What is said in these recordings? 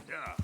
Yeah.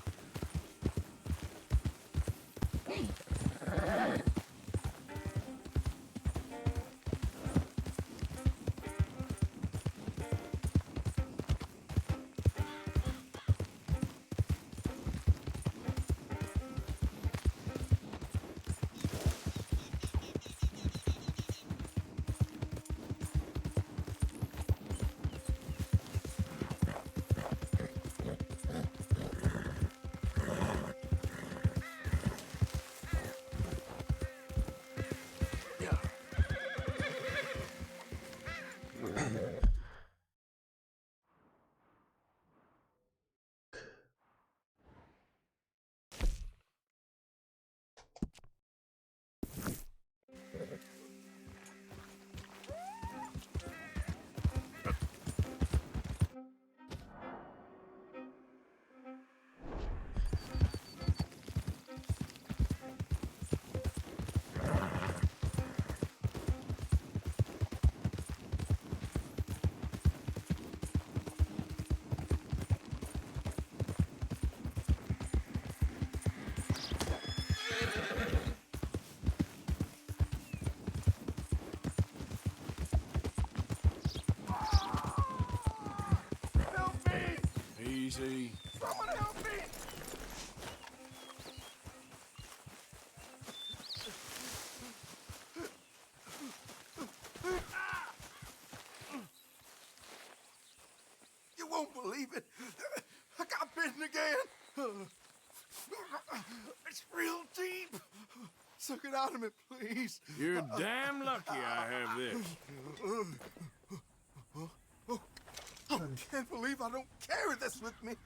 Easy. Someone help me! You won't believe it. I got bitten again. It's real deep. Suck it out of me, please. You're damn lucky I have this. I can't believe I don't carry this with me.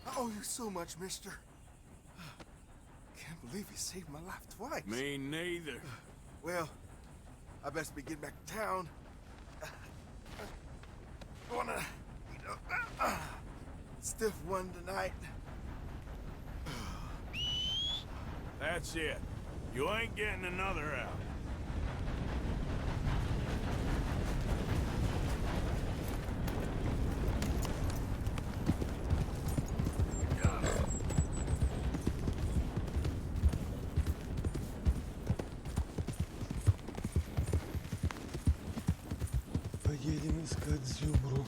I owe you so much, mister. Can't believe you saved my life twice. Me neither. Well, I best be getting back to town. Gonna eat a stiff one tonight. That's it. You ain't getting another out. Поедем искать зюбру.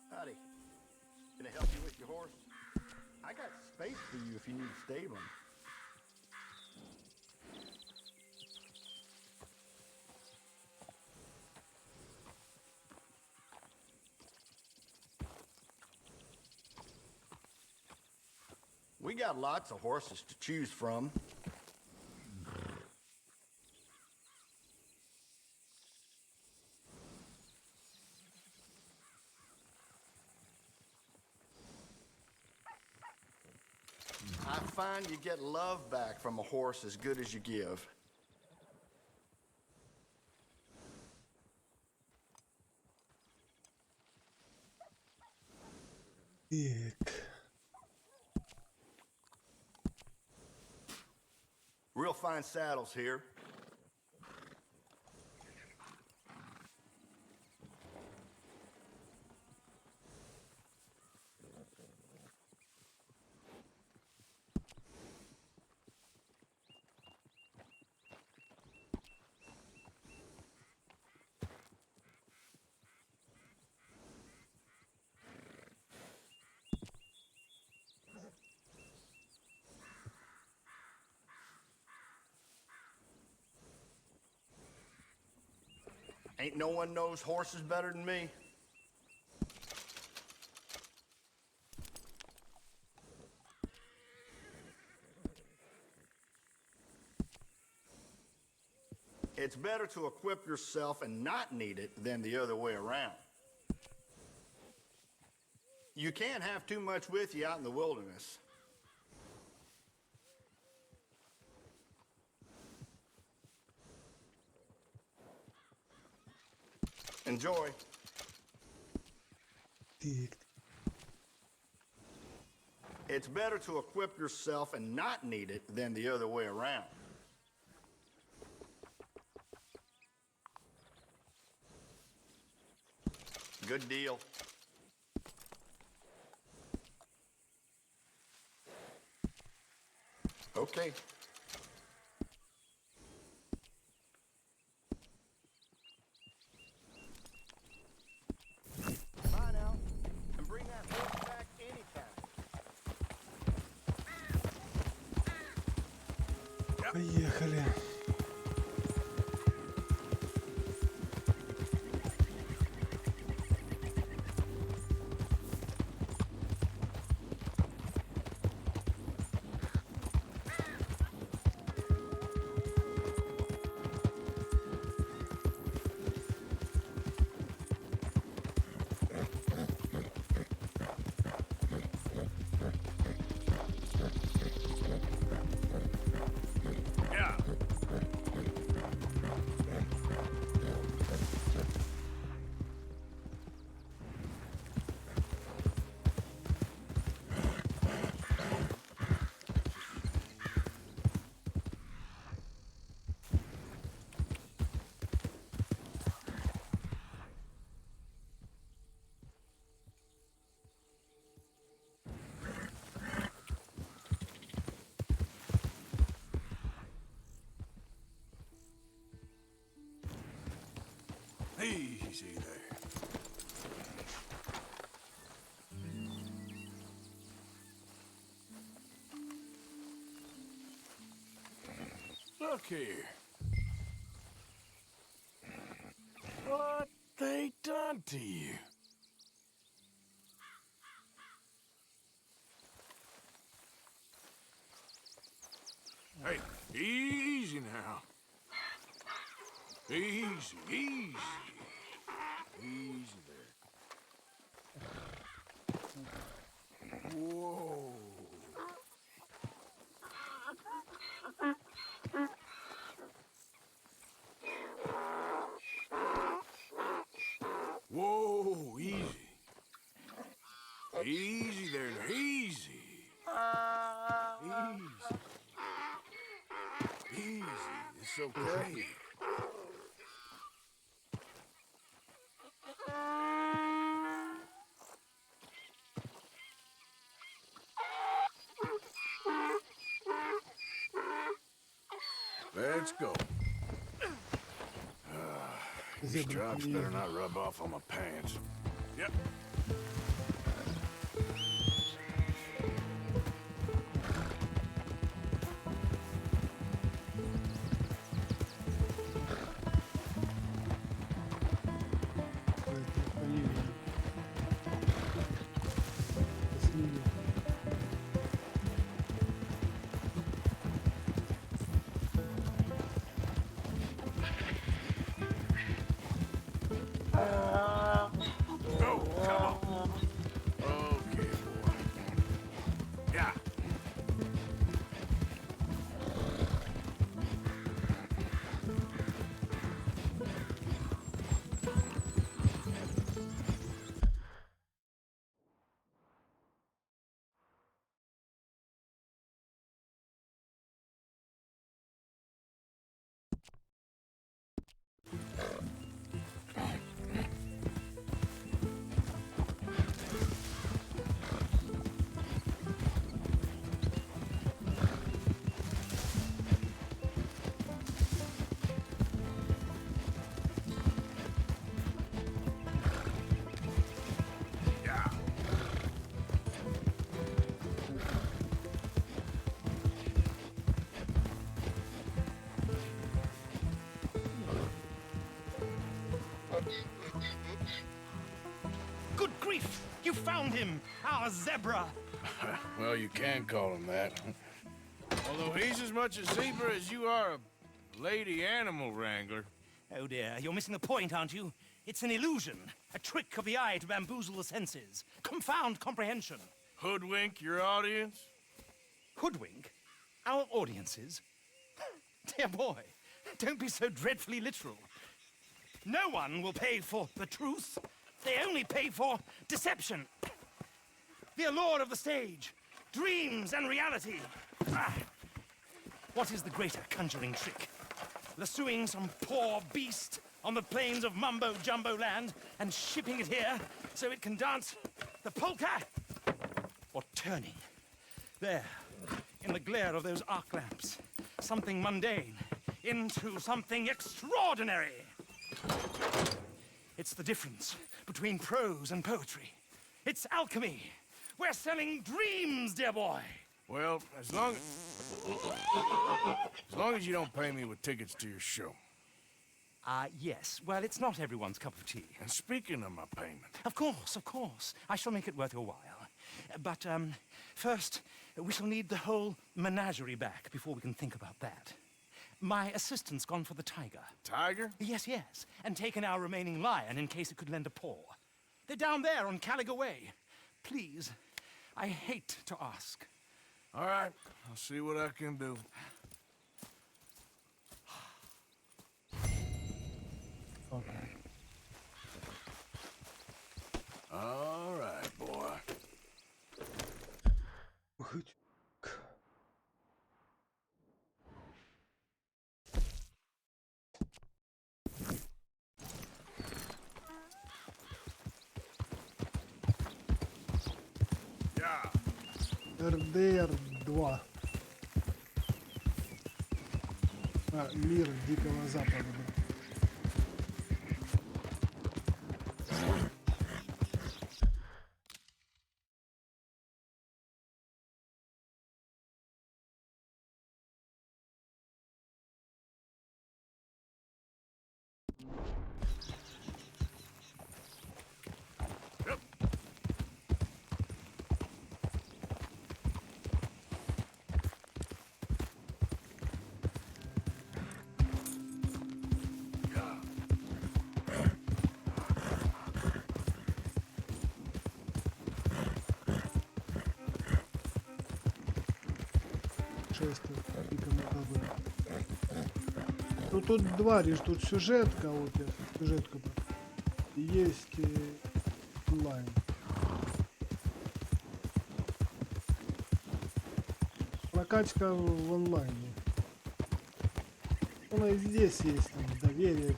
Howdy. Can I help you with your horse? I got space for you if you need stabling. We got lots of horses to choose from. I find you get love back from a horse as good as you give. Так. Real fine saddles here. Ain't no one knows horses better than me. It's better to equip yourself and not need it than the other way around. You can't have too much with you out in the wilderness. Enjoy. Так, It's better to equip yourself and not need it than the other way around. Good deal. Okay. Bye now. And bring that horse back anytime. поехали. Yeah. Easy there. Look here. What they done to you? Hey, easy now. Easy, easy. Easy there. Whoa. Whoa, easy. Easy there, easy. Easy. Easy, it's okay. Let's go. These drops better not rub off on my pants. Yep. Go, come found him, our zebra. Well, you can call him that. Although he's as much a zebra as you are a lady animal wrangler. Oh dear, you're missing the point, aren't you? It's an illusion, a trick of the eye to bamboozle the senses, confound comprehension. Hoodwink your audience? Hoodwink? Our audiences? Dear boy, don't be so dreadfully literal. No one will pay for the truth. They only pay for deception. The allure of the stage, dreams and reality. Ah. What is the greater conjuring trick? Lassoing some poor beast on the plains of mumbo-jumbo land and shipping it here so it can dance the polka? Or turning, there, in the glare of those arc lamps, something mundane into something extraordinary? It's the difference between prose and poetry. It's alchemy. We're selling dreams, dear boy. Well, as long as you don't pay me with tickets to your show. Yes. Well, it's not everyone's cup of tea. And speaking of my payment... Of course. I shall make it worth your while. But, first, we shall need the whole menagerie back before we can think about that. My assistant's gone for the tiger. Tiger? Yes. And taken our remaining lion in case it could lend a paw. They're down there on Caliga Way. Please, I hate to ask. All right, I'll see what I can do. Okay. All right, boy. РДР 2. Мир Дикого Запада. Ну тут два режима, тут сюжетка, вот сюжетка, и есть онлайн. Прокачка в онлайне. Она и здесь есть, там, доверие.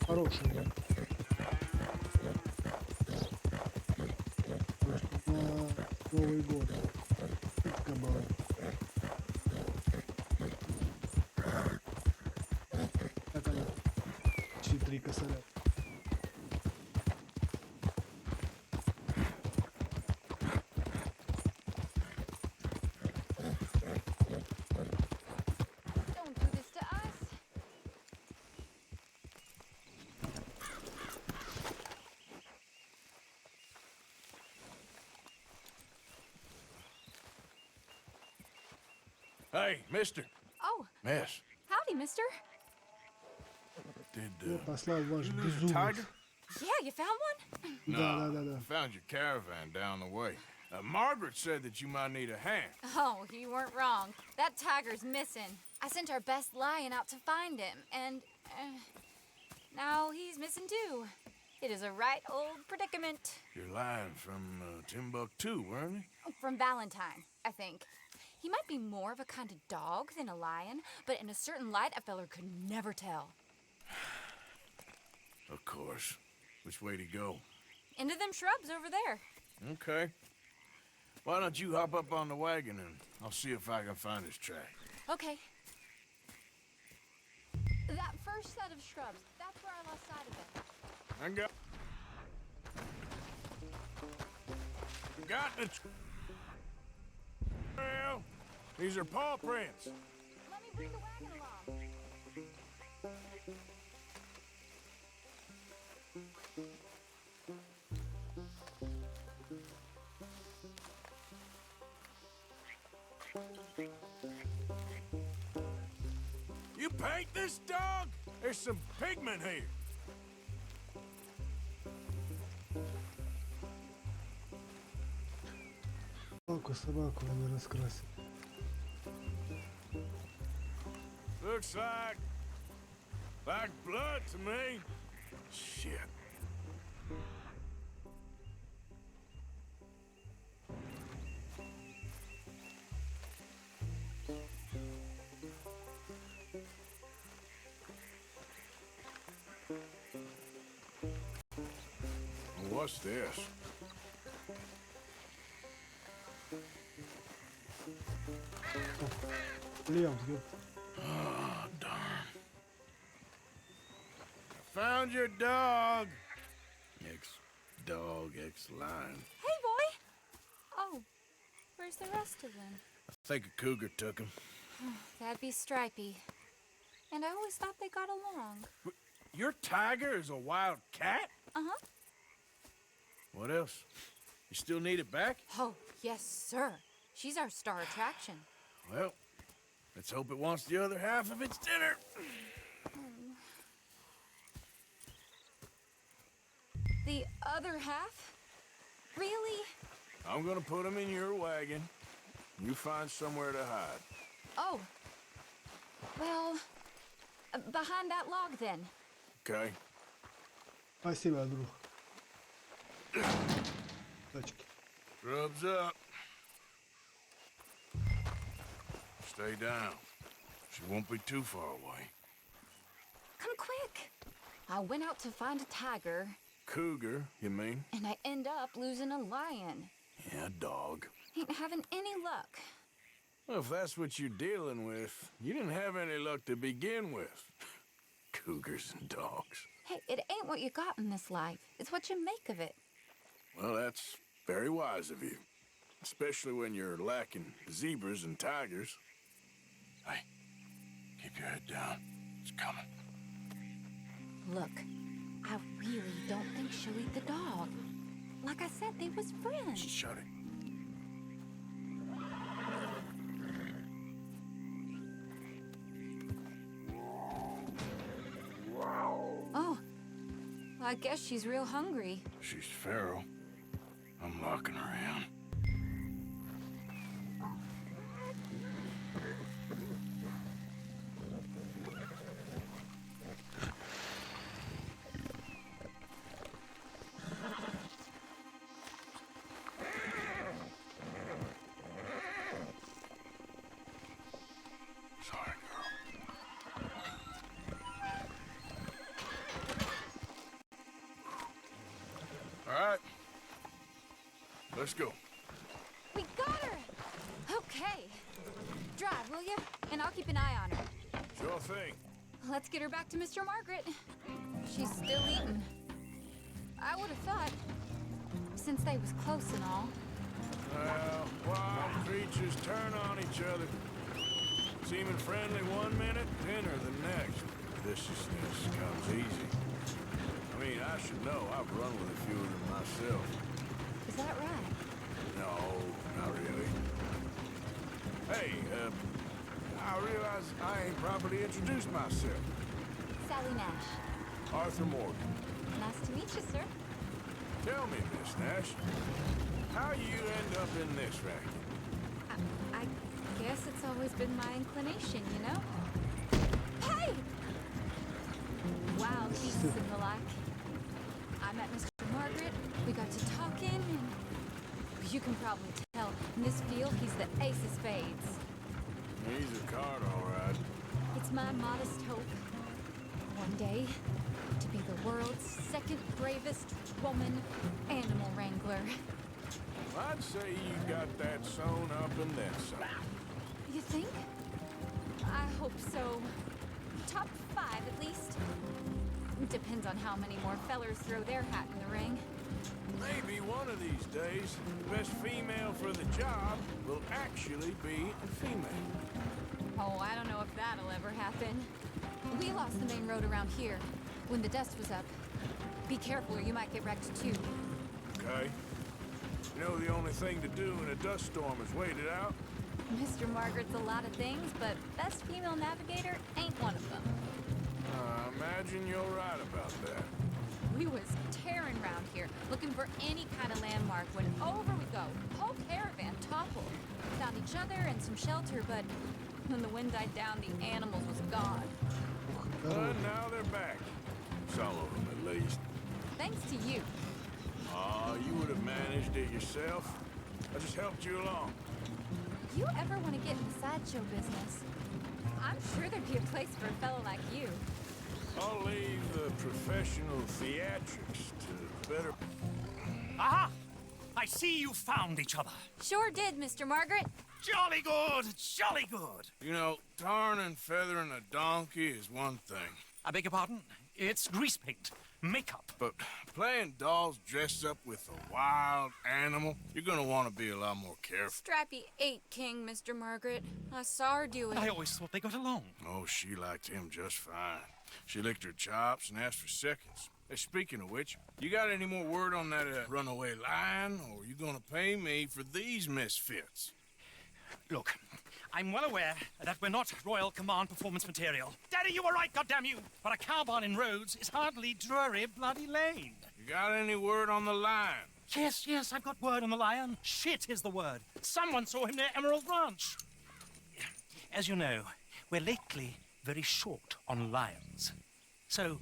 Хороший, да. Новый год. Кабала. Как она? 4 косаря. Hey, mister. Oh. Miss. Howdy, mister. Did, Послал ваш безумец. tiger? Yeah, you found one? Да. I found your caravan down the way. Margaret said that you might need a hand. Oh, you weren't wrong. That tiger's missing. I sent our best lion out to find him, and now he's missing too. It is a right old predicament. You're lying from Timbuktu, weren't you? From Valentine, I think. He might be more of a kind of dog than a lion, but in a certain light, a feller could never tell. Of course. Which way to go? Into them shrubs over there. Okay. Why don't you hop up on the wagon and I'll see if I can find his track. Okay. That first set of shrubs, that's where I lost sight of it. I got the trail. These are paw prints. Let me bring the wagon along. You paint this dog? There's some pigment here. Собаку они раскрасили. Looks like blood to me. Shit. What's this? Леон, где? Oh, darn. I found your dog. Ex-dog, ex-lion. Hey, boy! Oh, where's the rest of them? I think a cougar took him. That'd be Stripey. And I always thought they got along. Your tiger is a wild cat? Uh-huh. What else? You still need it back? Oh, yes, sir. She's our star attraction. Well, let's hope it wants the other half of its dinner. The other half? Really? I'm gonna put him in your wagon. You find somewhere to hide. Oh. Well, behind that log, then. Okay? Спасибо, друг. Тачки. Grub's up. Stay down. She won't be too far away. Come quick. I went out to find a tiger, Cougar, you mean? and I end up losing a lion. Yeah, dog. Ain't having any luck. Well, if that's what you're dealing with, you didn't have any luck to begin with. Cougars and dogs. Hey, it ain't what you got in this life. It's what you make of it. Well, that's very wise of you. Especially when you're lacking zebras and tigers. Hey, keep your head down. It's coming. Look, I really don't think she'll eat the dog. Like I said, they was friends. Shut it. Oh, well, I guess she's real hungry. She's feral. I'm locking her in. Sorry, girl. All right. Let's go. We got her! Okay. Drive, will you? And I'll keep an eye on her. Sure thing. Let's get her back to Mr. Margaret. She's still eating. I would have thought, since they was close and all. Well, wild creatures turn on each other. Seeming friendly one minute, tender the next. Viciousness comes easy. I mean, I should know. I've run with a few of them myself. Is that right? No, not really. Hey, I realize I ain't properly introduced myself. Sally Nash. Arthur Morgan. Nice to meet you, sir. Tell me, Miss Nash, how you end up in this racket? I guess it's always been my inclination, you know? Hey! Wild beasts and the like. I met Mr. Margaret, we got to talking, and you can probably tell, in this field, he's the ace of spades. He's a card, all right. It's my modest hope, one day, to be the world's second bravest woman animal wrangler. I'd say you got that sewn up and then some. You think? I hope so. Top 5, at least. Depends on how many more fellers throw their hat in the ring. Maybe one of these days, the best female for the job will actually be a female. Oh, I don't know if that'll ever happen. We lost the main road around here when the dust was up. Be careful or you might get wrecked too. Okay. You know the only thing to do in a dust storm is wait it out? Mr. Margaret's a lot of things, but best female navigator ain't one of them. Imagine you're right about that. We was tearing around here, looking for any kind of landmark when over we go. Whole caravan toppled. Found each other and some shelter, but when the wind died down, the animals was gone. But now they're back. Some of them, at least. Thanks to you. You would have managed it yourself. I just helped you along. You ever want to get in the sideshow business? I'm sure there'd be a place for a fellow like you. I'll leave the professional theatrics to better... Aha! I see you found each other. Sure did, Mr. Margaret. Jolly good, jolly good. You know, tarring and feathering a donkey is one thing. I beg your pardon? It's grease paint, makeup. But playing dolls dressed up with a wild animal, you're gonna want to be a lot more careful. Strappy ate King, Mr. Margaret. I saw her do it. I always thought they got along. Oh, she liked him just fine. She licked her chops and asked for seconds. Hey, speaking of which, you got any more word on that runaway lion, or are you gonna pay me for these misfits? Look, I'm well aware that we're not Royal Command performance material. Daddy, you were right, goddammit you! But a cowbarn in Rhodes is hardly Drury Bloody Lane. You got any word on the lion? Yes, I've got word on the lion. Shit is the word. Someone saw him near Emerald Ranch. As you know, we're lately very short on lions. So,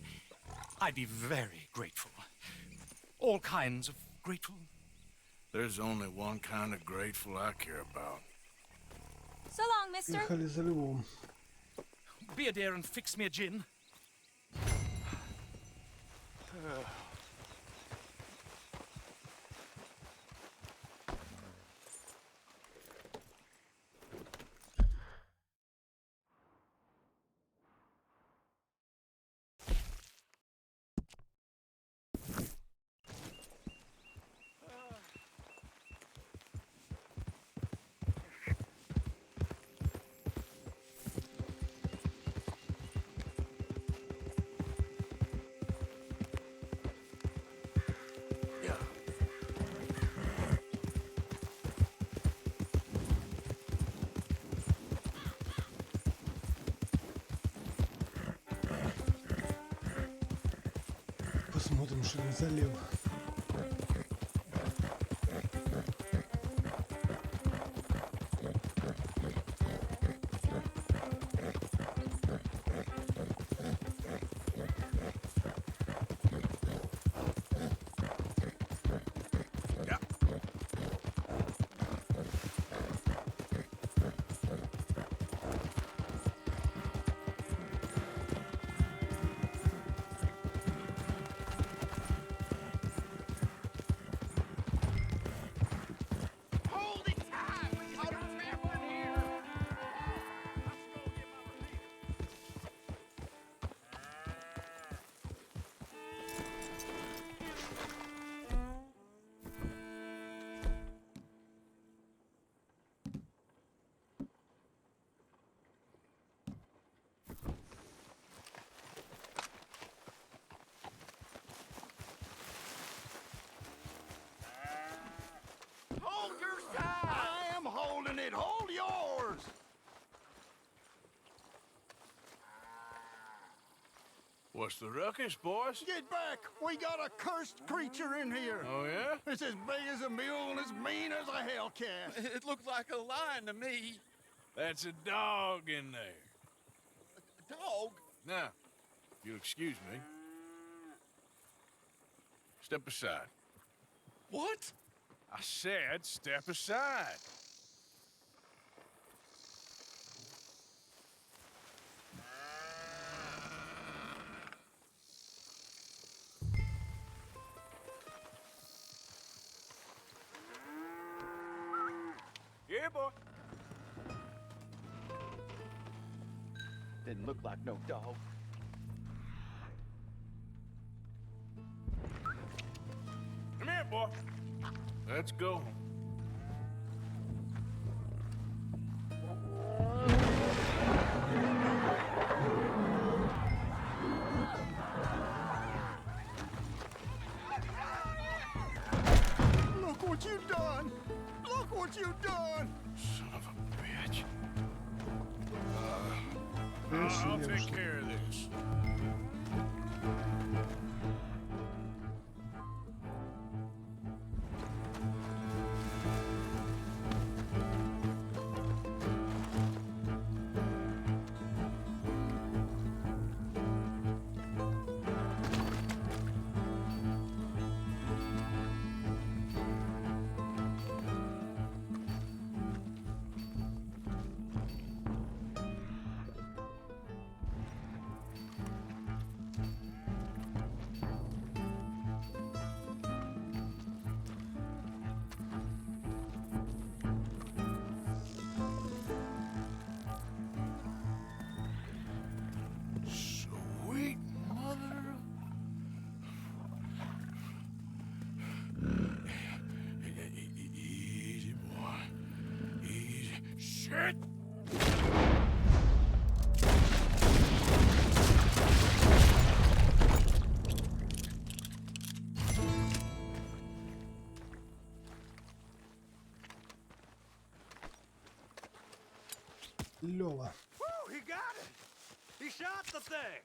I'd be very grateful. All kinds of grateful. There's only one kind of grateful I care about. So long, mister. Ехали за львом. Be a dear and fix me a gin. Посмотрим, что там залево. Hold your side! I am holding it. Hold yours! What's the ruckus, boys? Get back! We got a cursed creature in here. Oh, yeah? It's as big as a mule and as mean as a hellcat. It looked like a lion to me. That's a dog in there. A dog? Now, if you'll excuse me. Step aside. What? I said step aside. Yeah, boy. Didn't look like no dog. Come here, boy. Let's go. what you've done! Look what you've done! Son of a bitch. Yes, I'll yeah, take sure. care of this. Sweet mother of... Easy, boy. Easy. Shit! Лёва. Woo, he got it! He shot the thing!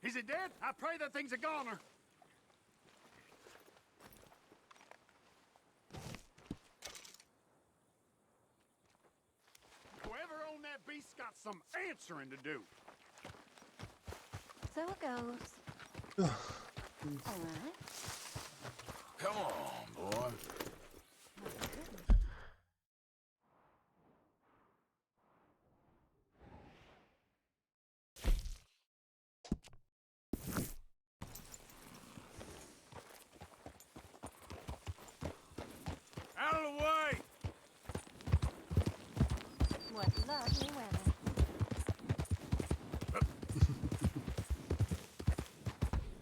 Is it dead? I pray that thing's a goner. Whoever owned that beast's got some answering to do. So it goes. All right. Come on, boy. Out of the way! What lovely weather.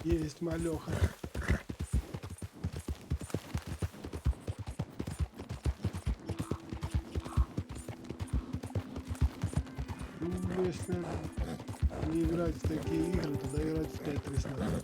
Есть малёха. Ну, если не играть в такие игры, тогда играть в Тетрис надо.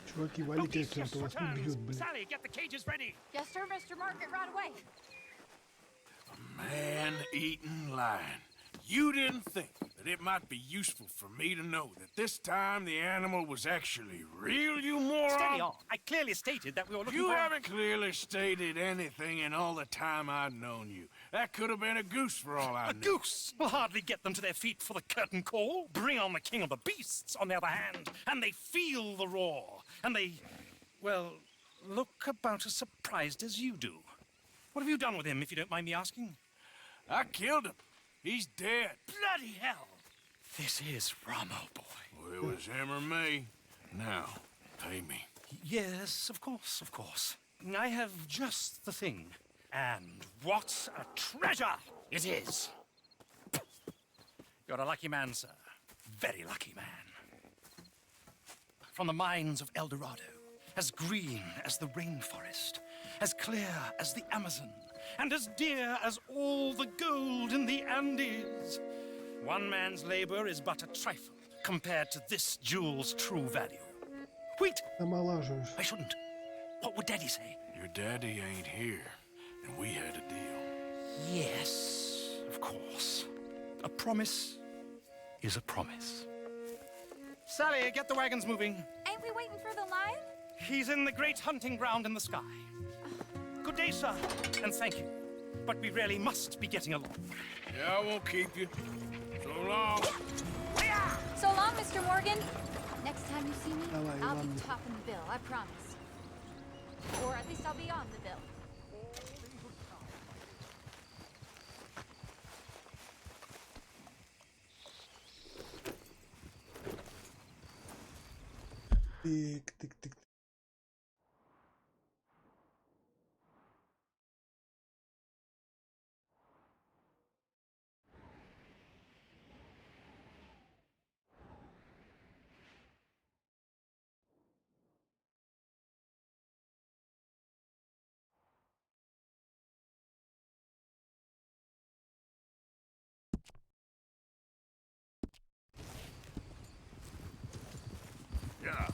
Чуваки, валите отсюда, то вас убьют, блин. Sally, get the cages ready. Yes, sir, Mr. Market, right away. Man-eating lion. You didn't think that it might be useful for me to know that this time the animal was actually real, you moron? Steady on. I clearly stated that we were looking You for... haven't clearly stated anything in all the time I've known you. That could have been a goose for all I A knew. goose will hardly get them to their feet for the curtain call. Bring on the king of the beasts, on the other hand, and they feel the roar. And they, well, look about as surprised as you do. What have you done with him, if you don't mind me asking? I killed him. He's dead. Bloody hell! This is Ramo, boy. Well, it was him or me. Now, pay me. Yes, of course, of course. I have just the thing. And what a treasure it is! You're a lucky man, sir. Very lucky man. From the mines of El Dorado, as green as the rainforest, as clear as the Amazon, and as dear as all the gold in the Andes. One man's labor is but a trifle compared to this jewel's true value. Wait! Омолаживаешь. I shouldn't. What would Daddy say? Your daddy ain't here, and we had a deal. Yes, of course. A promise is a promise. Sally, get the wagons moving. Ain't we waiting for the lion? He's in the great hunting ground in the sky. Good day, sir, and thank you. But we really must be getting along. Yeah, I won't keep you. So long. So long, Mr. Morgan. Next time time you see me, Давай, I'll be ладно. topping the bill, I promise. Or at least I'll be on the bill. Тык-тык-тык. Yeah.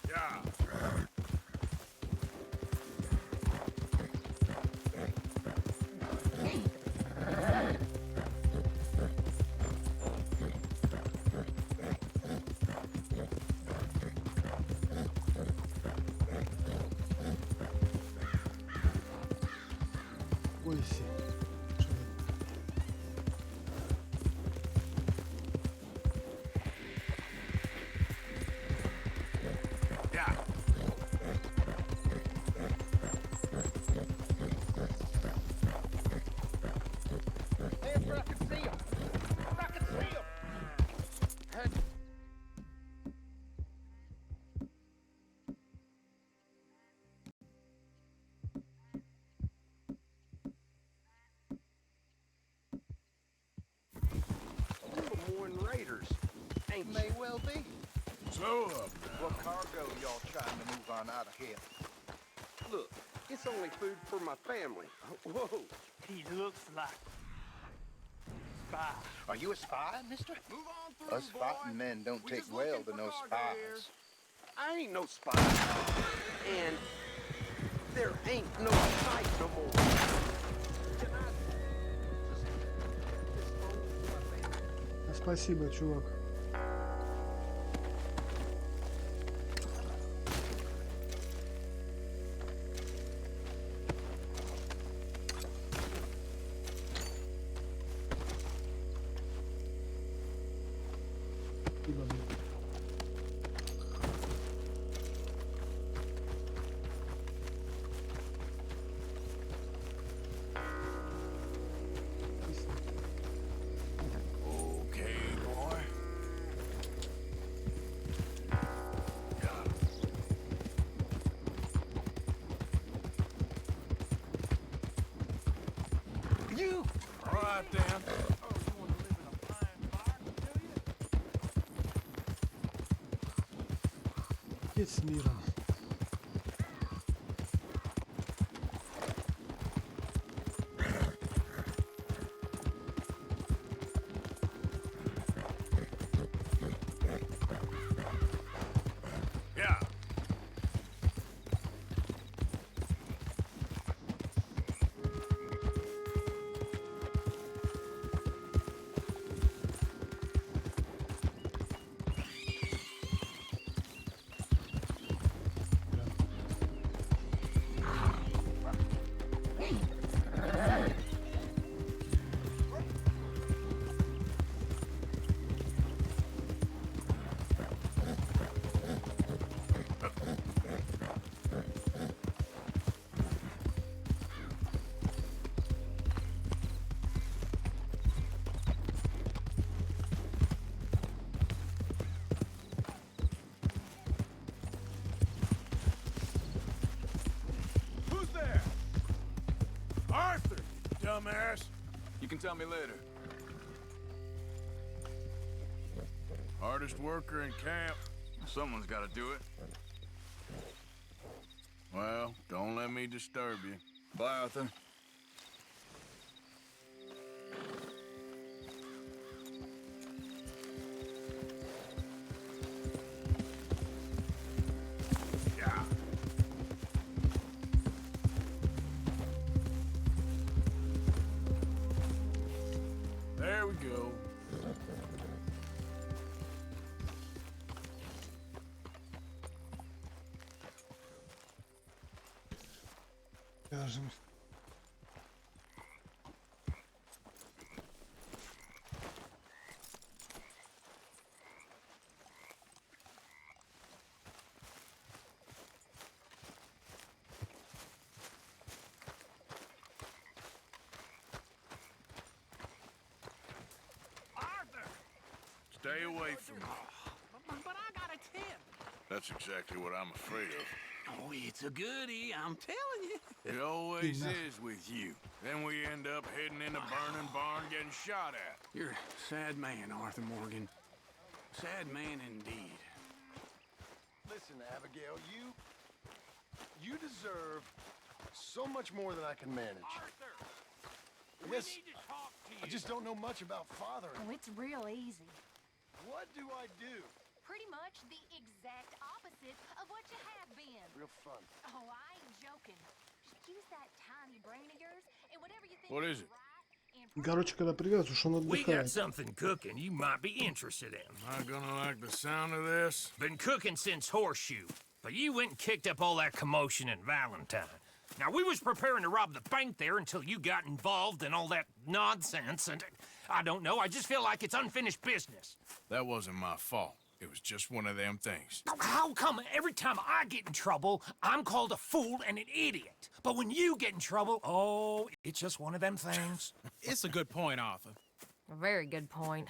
Yeah. Ойся. Yeah. Hey, where I can see him. Where I can see him. Little more than Raiders. Ain't may well be. Slow up now. What cargo y'all trying to move on out of here? Look, it's only food for my family. Whoa. He looks like spy. Are you a spy, mister? Move on through, Us boy. fighting men don't We take just well looking to for no cargo spies. here. I ain't no spy. And there ain't no fight no more. Can I just Спасибо, чувак. Спасибо, блин. Okay, boy. Yeah. You! All right, then. Едь с миром. Yeah. Who's there? Arthur, you dumbass. You can tell me later. Hardest worker in camp. Someone's got to do it. Well, don't let me disturb you. Bye, Arthur. Yeah. we go. Кажем. Stay away from me. But I got a tip. That's exactly what I'm afraid of. Oh, it's a goodie, I'm telling you. It always is with you. Then we end up heading in a burning barn getting shot at. You're a sad man, Arthur Morgan. Sad man indeed. Listen, Abigail, you deserve so much more than I can manage. Arthur, Yes, we need to talk to you. I just don't know much about fathering. Oh, it's real easy. What do I do? Pretty much the exact opposite of what you have been. Real fun. Oh, I ain't joking. Use that tiny brain of yours and whatever you think What is it? right and Короче, когда привез, уж он We got отдыхает. something cooking you might be interested in. Am I gonna like the sound of this? Been cooking since Horseshoe, but you went and kicked up all that commotion in Valentine. Now, we was preparing to rob the bank there until you got involved in all that nonsense, and I don't know, I just feel like it's unfinished business. That wasn't my fault. It was just one of them things. How come every time I get in trouble, I'm called a fool and an idiot? But when you get in trouble, oh, it's just one of them things. It's a good point, Arthur. A very good point.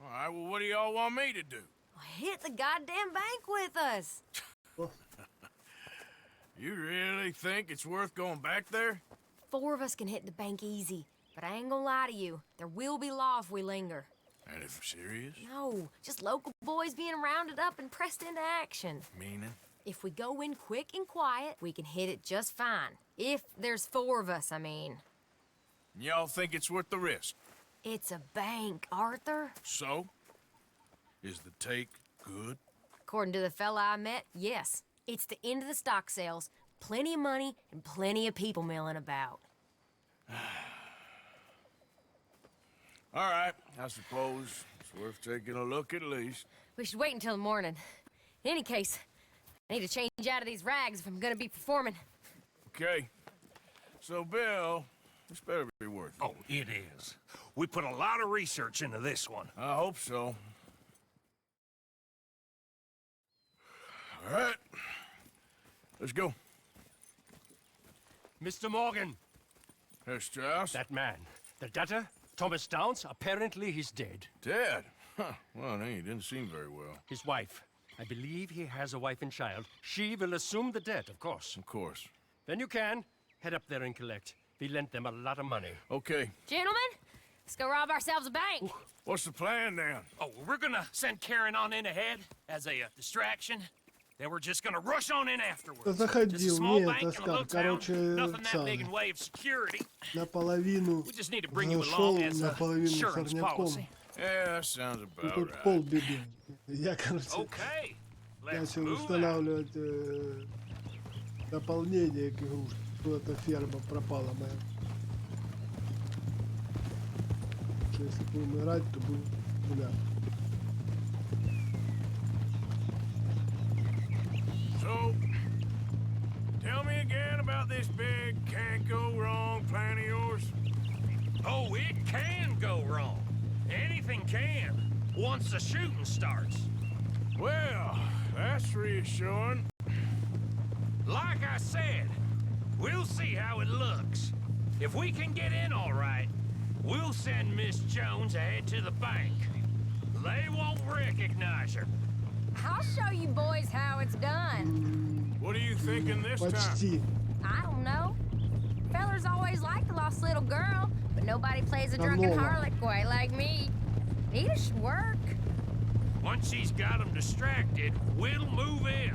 All right, well, what do y'all want me to do? Hit the goddamn bank with us. You really think it's worth going back there? 4 of us can hit the bank easy, but I ain't gonna lie to you. There will be law if we linger. And if serious? No, just local boys being rounded up and pressed into action. Meaning? If we go in quick and quiet, we can hit it just fine. If there's 4 of us, I mean. Y'all think it's worth the risk? It's a bank, Arthur. So? Is the take good? According to the fella I met, yes. It's the end of the stock sales, plenty of money, and plenty of people milling about. All right, I suppose it's worth taking a look at least. We should wait until the morning. In any case, I need to change out of these rags if I'm gonna be performing. Okay. So, Bill, this better be worth it. Oh, it is. We put a lot of research into this one. I hope so. All right. Let's go. Mr. Morgan, Herr Strauss? that man, the debtor, Thomas Downs, apparently he's dead. Dead? Huh. Well, he didn't seem very well. His wife, I believe he has a wife and child. She will assume the debt, of course. Of course. Then you can head up there and collect. We lent them a lot of money. Okay. Gentlemen, let's go rob ourselves a bank. What's the plan then? Oh, we're gonna send Karen on in ahead as a distraction. Then we're just gonna rush on in afterwards. Да Just a заходил, small нет, bank in a Оскар, little town. короче, Nothing that big in самое, way of security. наполовину We just need to bring you зашел, along as a наполовину insurance сорняком. policy. Yeah, that sounds И about тут right. полбеды. Я, короче, Okay, let's начал move out. устанавливать дополнение к игрушке. Куда-то ферма пропала моя. Что если будем играть, то будем гулять. So, tell me again about this big can't go wrong plan of yours. Oh, it can go wrong. Anything can, once the shooting starts. Well, that's reassuring. Like I said, we'll see how it looks. If we can get in all right, we'll send Miss Jones ahead to the bank. They won't recognize her. I'll show you boys how it's done. What are you thinking this time? Почти. I don't know. Fellers always liked the lost little girl, but nobody plays a drunken Канала. harlot quite like me. It should work. Once she's got them distracted, we'll move in.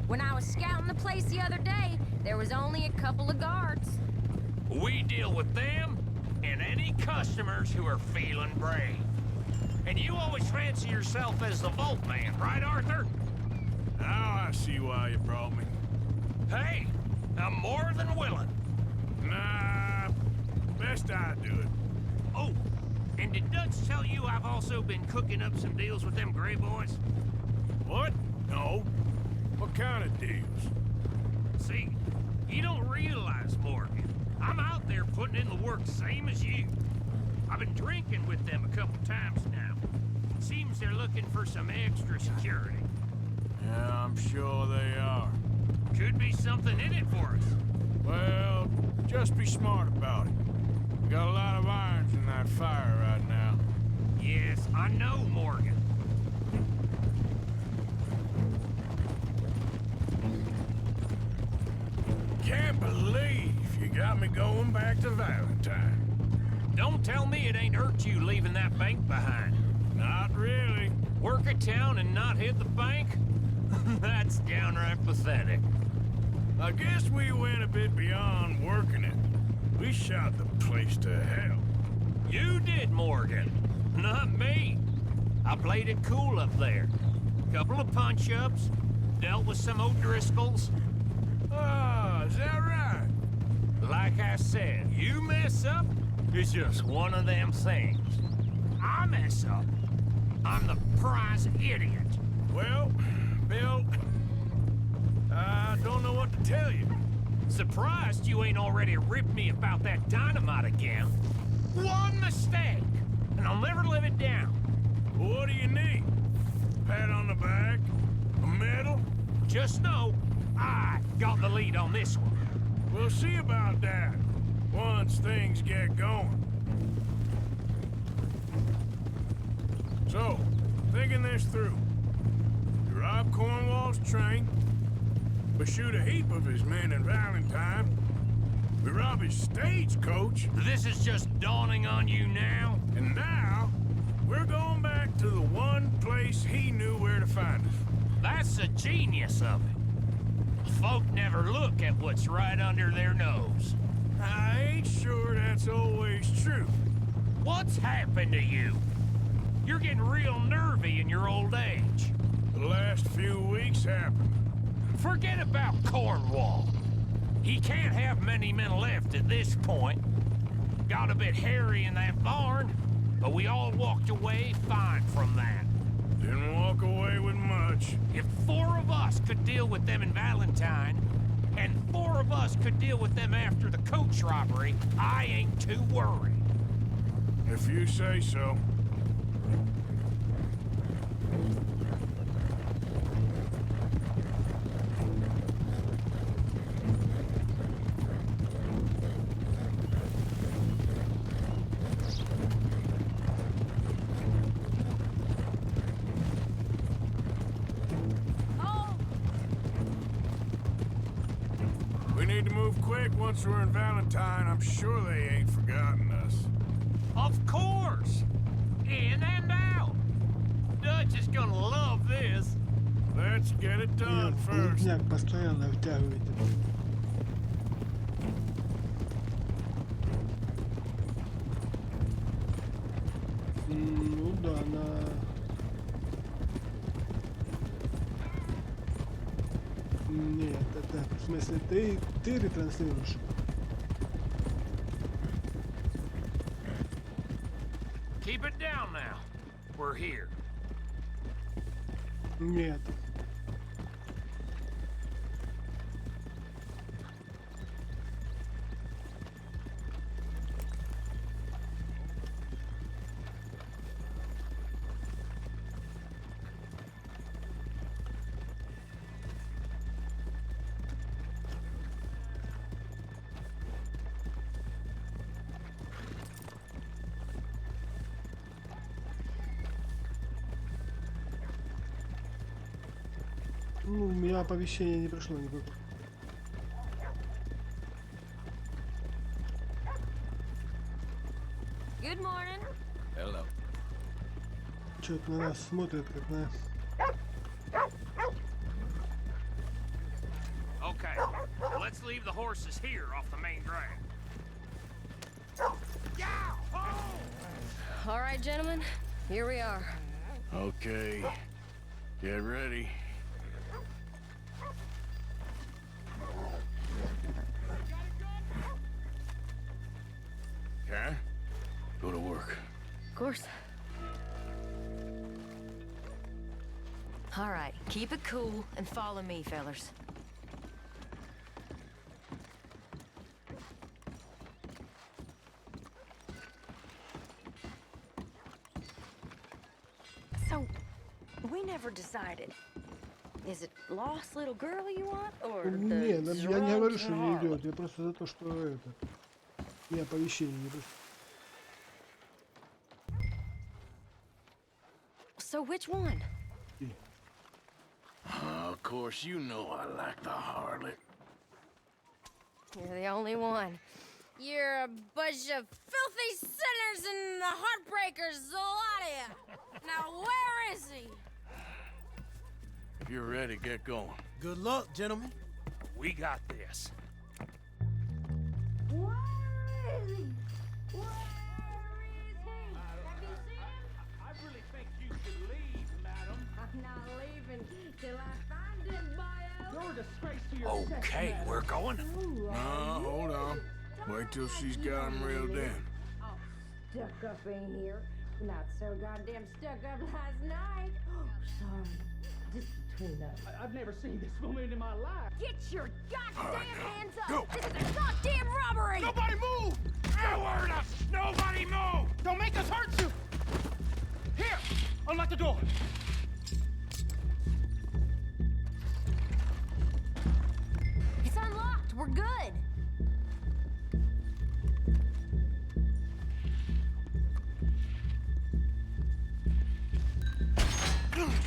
When I was scouting the place the other day, there was only a couple of guards. We deal with them and any customers who are feeling brave. And you always fancy yourself as the vault man, right, Arthur? Now I see why you brought me. Hey, I'm more than willing. Nah, best I do it. Oh, and did Dutch tell you I've also been cooking up some deals with them Gray boys? What? No. What kind of deals? See, you don't realize, Morgan. I'm out there putting in the work same as you. I've been drinking with them a couple times now. Seems they're looking for some extra security. Yeah, I'm sure they are. Could be something in it for us. Well, just be smart about it. We got a lot of irons in that fire right now. Yes, I know, Morgan. Can't believe you got me going back to Valentine. Don't tell me it ain't hurt you leaving that bank behind. Not really. Work a town and not hit the bank? That's downright pathetic. I guess we went a bit beyond working it. We shot the place to hell. You did, Morgan. Not me. I played it cool up there. Couple of punch-ups, dealt with some O'Driscolls. Ah, is that right? Like I said, you mess up, it's just one of them things. I mess up, I'm the prize idiot. Well, Bill, I don't know what to tell you. Surprised you ain't already ripped me about that dynamite again. One mistake, and I'll never live it down. What do you need? Pat on the back? A medal? Just know, I got the lead on this one. We'll see about that once things get going. So, thinking this through. You rob Cornwall's train. We shoot a heap of his men in Valentine. We rob his stagecoach. This is just dawning on you now? And now, we're going back to the one place he knew where to find us. That's the genius of it. Folk never look at what's right under their nose. I ain't sure that's always true. What's happened to you? You're getting real nervy in your old age. The last few weeks happened. Forget about Cornwall. He can't have many men left at this point. Got a bit hairy in that barn, but we all walked away fine from that. Didn't walk away with much. If 4 of us could deal with them in Valentine, and 4 of us could deal with them after the coach robbery, I ain't too worried. If you say so. Once we're in Valentine, I'm sure they ain't forgotten us. Of course! In and out! Dutch is gonna love this. Let's get it done first. Глупняк постоянно втягиваете. Ну да, Нет, это в смысле ты ретранслируешь. Keep it down now. We're here. Нет. Ну, у меня оповещение не пришло никакого. Good morning. Hello. Что-то на нас смотрят, как на... Okay, let's leave the horses here off the main drag. All right, gentlemen, here we are. Okay, get ready. Okay, go to work. course. All right, keep it cool and follow me, fellers. So, we never decided. Is it lost little girl you want, or Не, the я не говорю, drugs что and не Harlem? идет. Я просто за то, что это. Не оповещение не пришло. So which one? Of course, you know I like the harlot. You're the only one. You're a bunch of filthy sinners and the heartbreakers, a lot of you. Now where is he? If you're ready, get going. Good luck, gentlemen. We got this. Where is he? Where is he? Have you seen him? I really think you should leave, madam. I'm not leaving till I find him, boyo. You're a disgrace to your sex, Okay, madam. we're going. Hold on. Wait till she's got him reeled in. Oh, stuck up in here. Not so goddamn stuck up last night. Oh, sorry. Just between us. I've never seen this woman in my life. Get your goddamn hands up! Go. This is a goddamn robbery! Nobody move! Nowhere to... Nobody move! Don't make us hurt you! Here! Unlock the door! It's unlocked. We're good.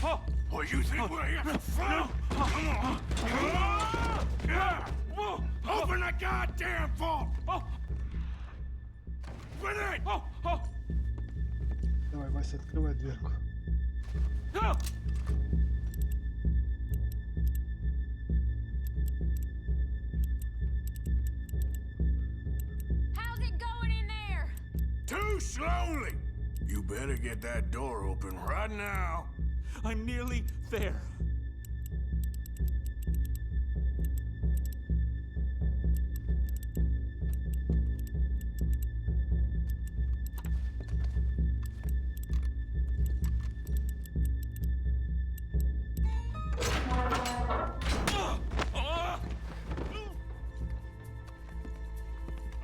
Oh! What you think we're here for? Come on. Open the goddamn vault! Oh! Open it! Oh! Oh! Давай, Вася, открывай дверку. No! How's it going in there? Too slowly! You better get that door open right now. I'm nearly there.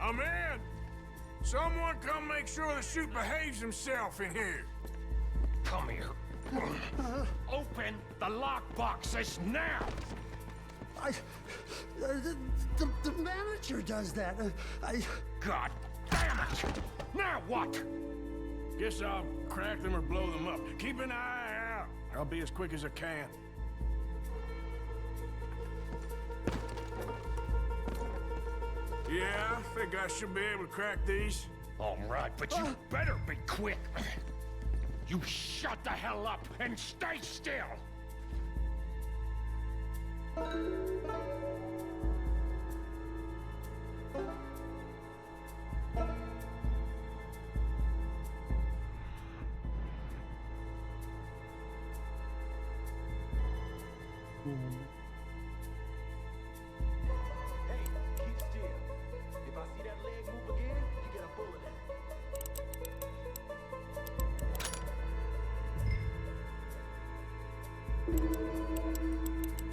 I'm in! Someone come make sure the chute behaves himself in here. Come here. Open the lockbox this now! The manager does that. God damn it! Now what? Guess I'll crack them or blow them up. Keep an eye out. I'll be as quick as I can. Yeah, I think I should be able to crack these. All right, but you better be quick. You shut the hell up and stay still! Hey, keep still. If I see that leg move again, you get a bullet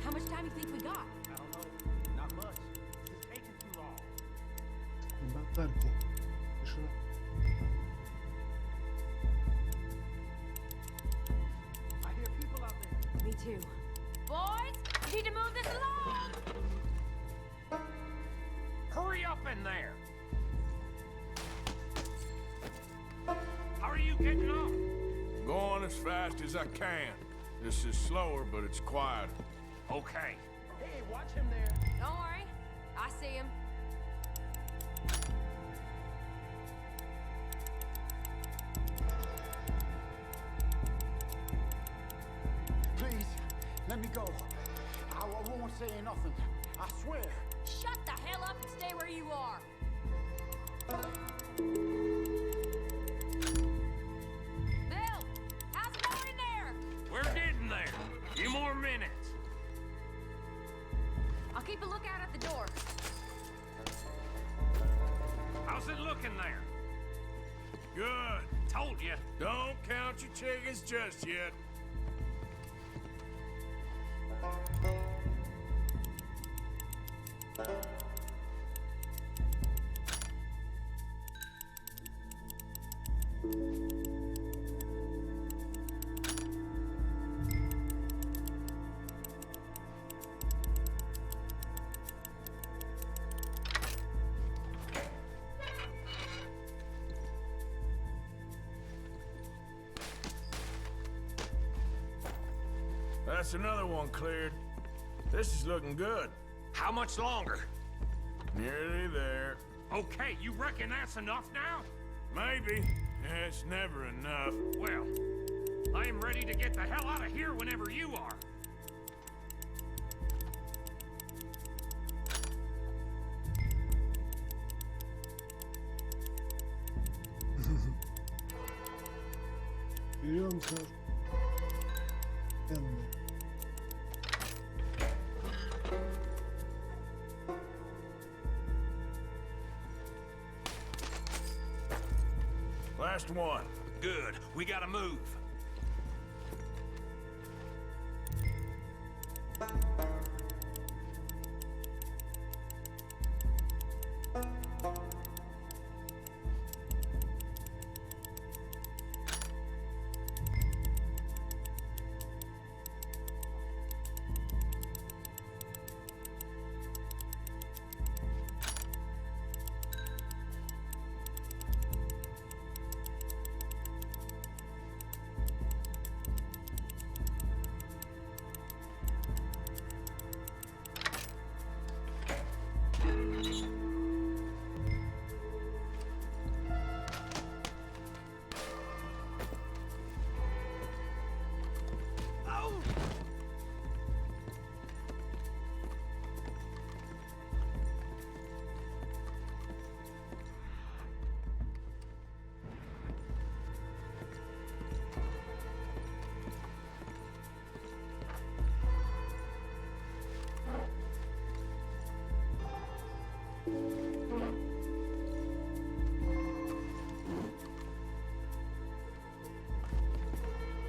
How much time do you think we got? I don't know. Not much. It's taking too long. Батарки. Тишина. I hear people out there. Me too. Boys, you need to move this along! Hurry up in there! How are you getting on? Going as fast as I can. This is slower, but it's quieter. Okay. Hey, watch him there. Don't worry, I see him. Please, let me go. I won't say nothing. I swear. Shut the hell up and stay where you are. Bill, how's it going in there? We're getting there. Few more minutes. I'll keep a lookout at the door. How's it looking there? Good. Told you. Don't count your chickens just yet. That's another one cleared. This is looking good. How much longer? Nearly there. Okay, you reckon that's enough now? Maybe. It's never enough. Well, I am ready to get the hell out of here whenever you are. Беремся. Last one. Good. We gotta move.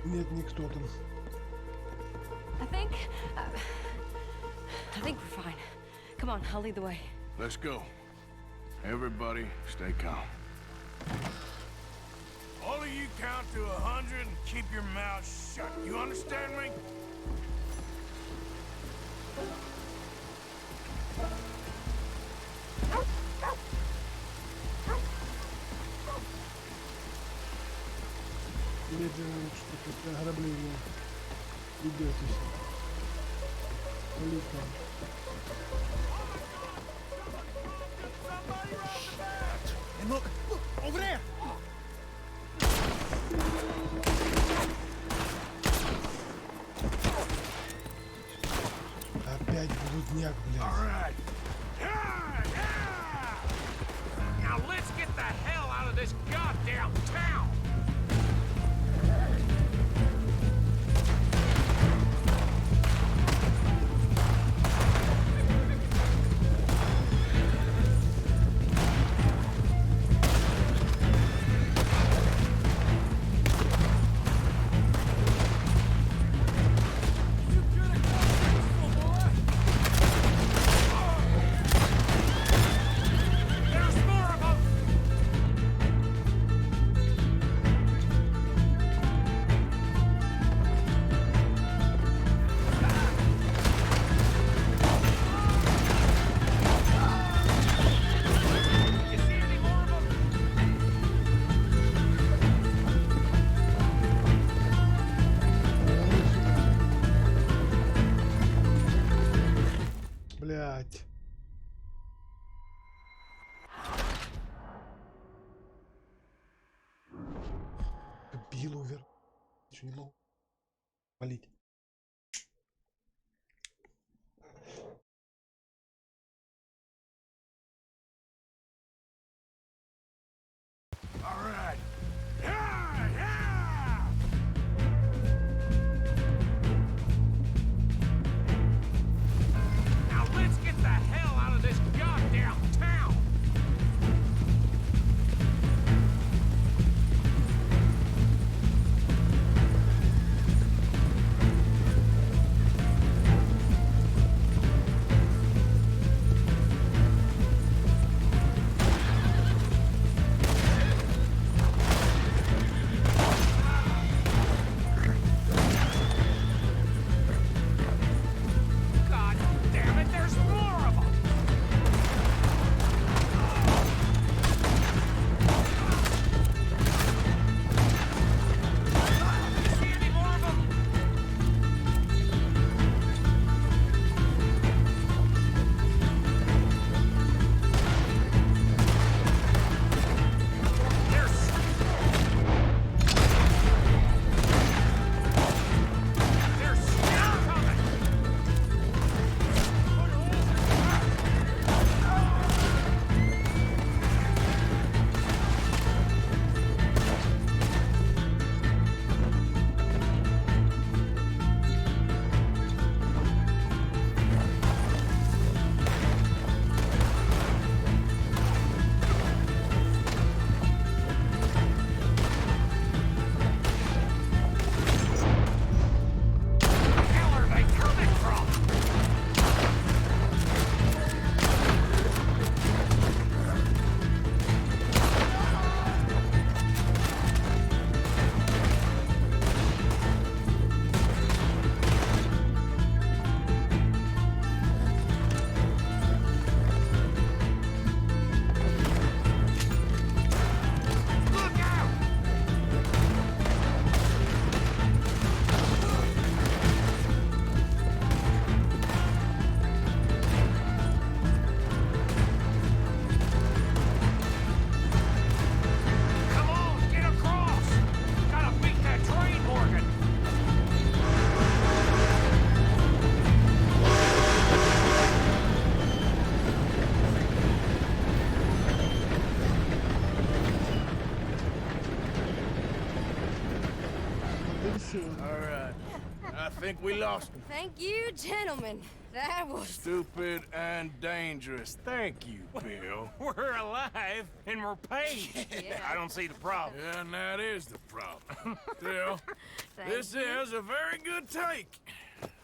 Нет, никто там. I think we're fine. Come on, I'll lead the way. Let's go. Everybody, stay calm. All of you count to 100 and keep your mouth shut. You understand me? Медленно что-то ограбление. Идетесь. Политика. And look, over there! Опять блудняк, блядь. Now let's get the hell out of this goddamn town! Блядь. Бил увер. Ничего не могу. Валить. All right. Now let's get the hell out of this goddamn town! All right. I think we lost him. Thank you, gentlemen. That was... Stupid and dangerous. Thank you, Bill. We're alive and we're paid. Yeah. I don't see the problem. Yeah, and that is the problem. Still, this is a very good take.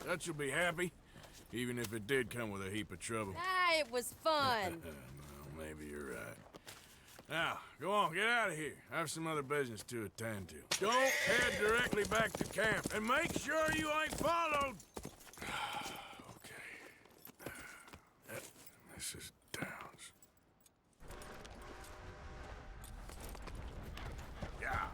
That you'll be happy, even if it did come with a heap of trouble. Ah, it was fun. Well, maybe you're right. Now, go on, get out of here. I have some other business to attend to. Don't head directly back to camp, and make sure you ain't followed. Okay. Mrs. Downs. Yeah.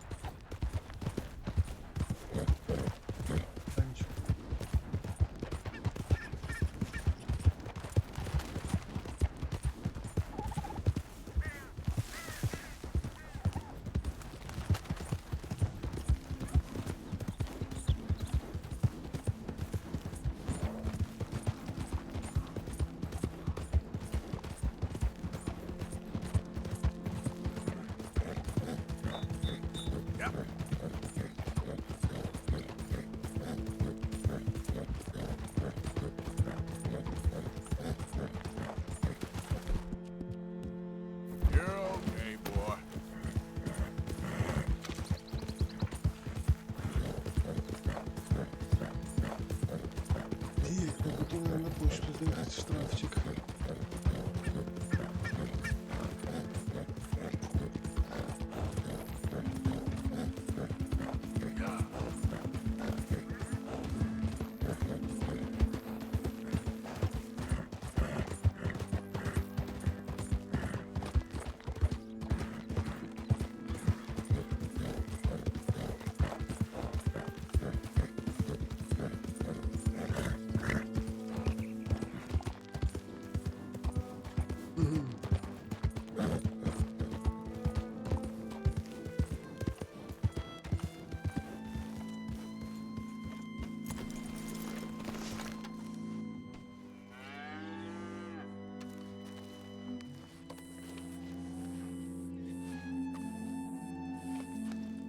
На почту заехать штрафчик.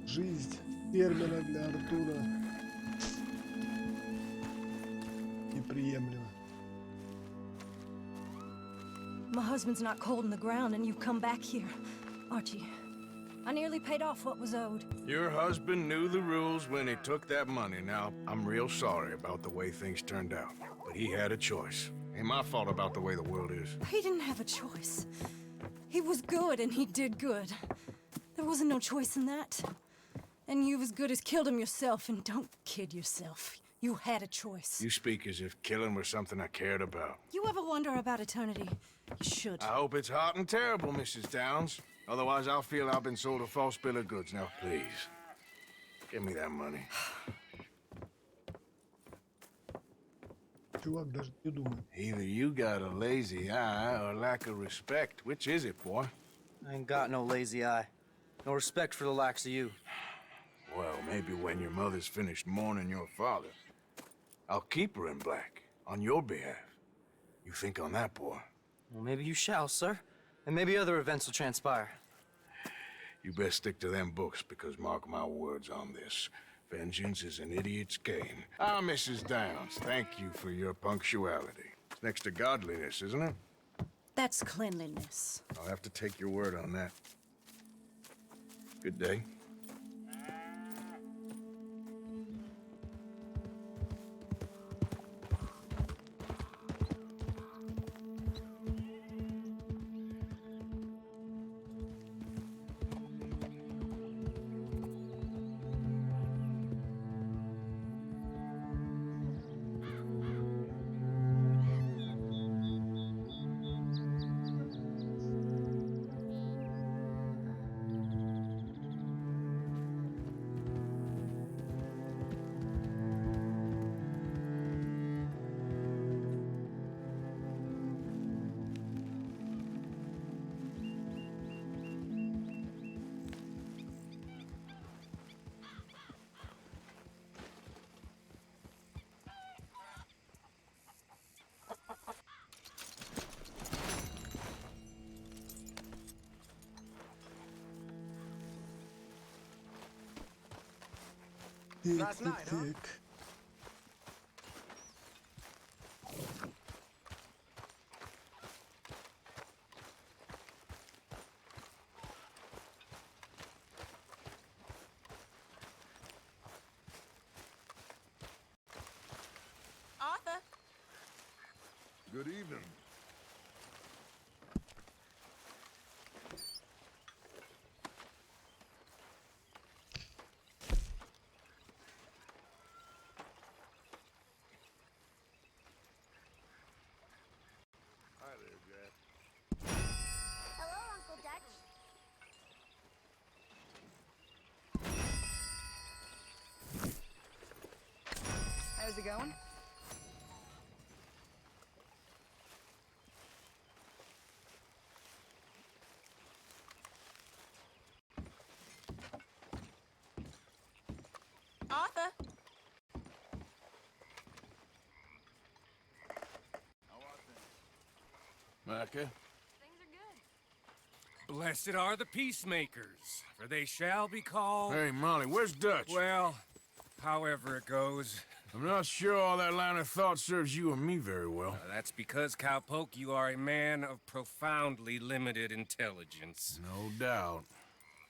Жизнь термина для Артура неприемлема. My husband's not cold in the ground, and you've come back here. Archie, I nearly paid off what was owed. Your husband knew the rules when he took that money. Now, I'm real sorry about the way things turned out. But he had a choice. Ain't my fault about the way the world is. He didn't have a choice. He was good, and he did good. There wasn't no choice in that. And you've as good as killed him yourself, and don't kid yourself. You had a choice. You speak as if killing was something I cared about. You ever wonder about eternity? You should. I hope it's hot and terrible, Mrs. Downs. Otherwise, I'll feel I've been sold a false bill of goods. Now, please, give me that money. Чувак даже не думает. Either you got a lazy eye or lack of respect. Which is it, boy? I ain't got no lazy eye. No respect for the likes of you. Well, maybe when your mother's finished mourning your father, I'll keep her in black, on your behalf. You think on that, boy? Well, maybe you shall, sir. And maybe other events will transpire. You best stick to them books, because mark my words on this. Vengeance is an idiot's game. Ah, Mrs. Downs, thank you for your punctuality. It's next to godliness, isn't it? That's cleanliness. I'll have to take your word on that. Good day. Так, так, так. Arthur. Good evening. Hi there, Jack. Hello, Uncle Dutch. How's it going? Arthur. Micah? Blessed are the peacemakers, for they shall be called... Hey, Molly, where's Dutch? Well, however it goes. I'm not sure all that line of thought serves you and me very well. That's because, Cowpoke, you are a man of profoundly limited intelligence. No doubt.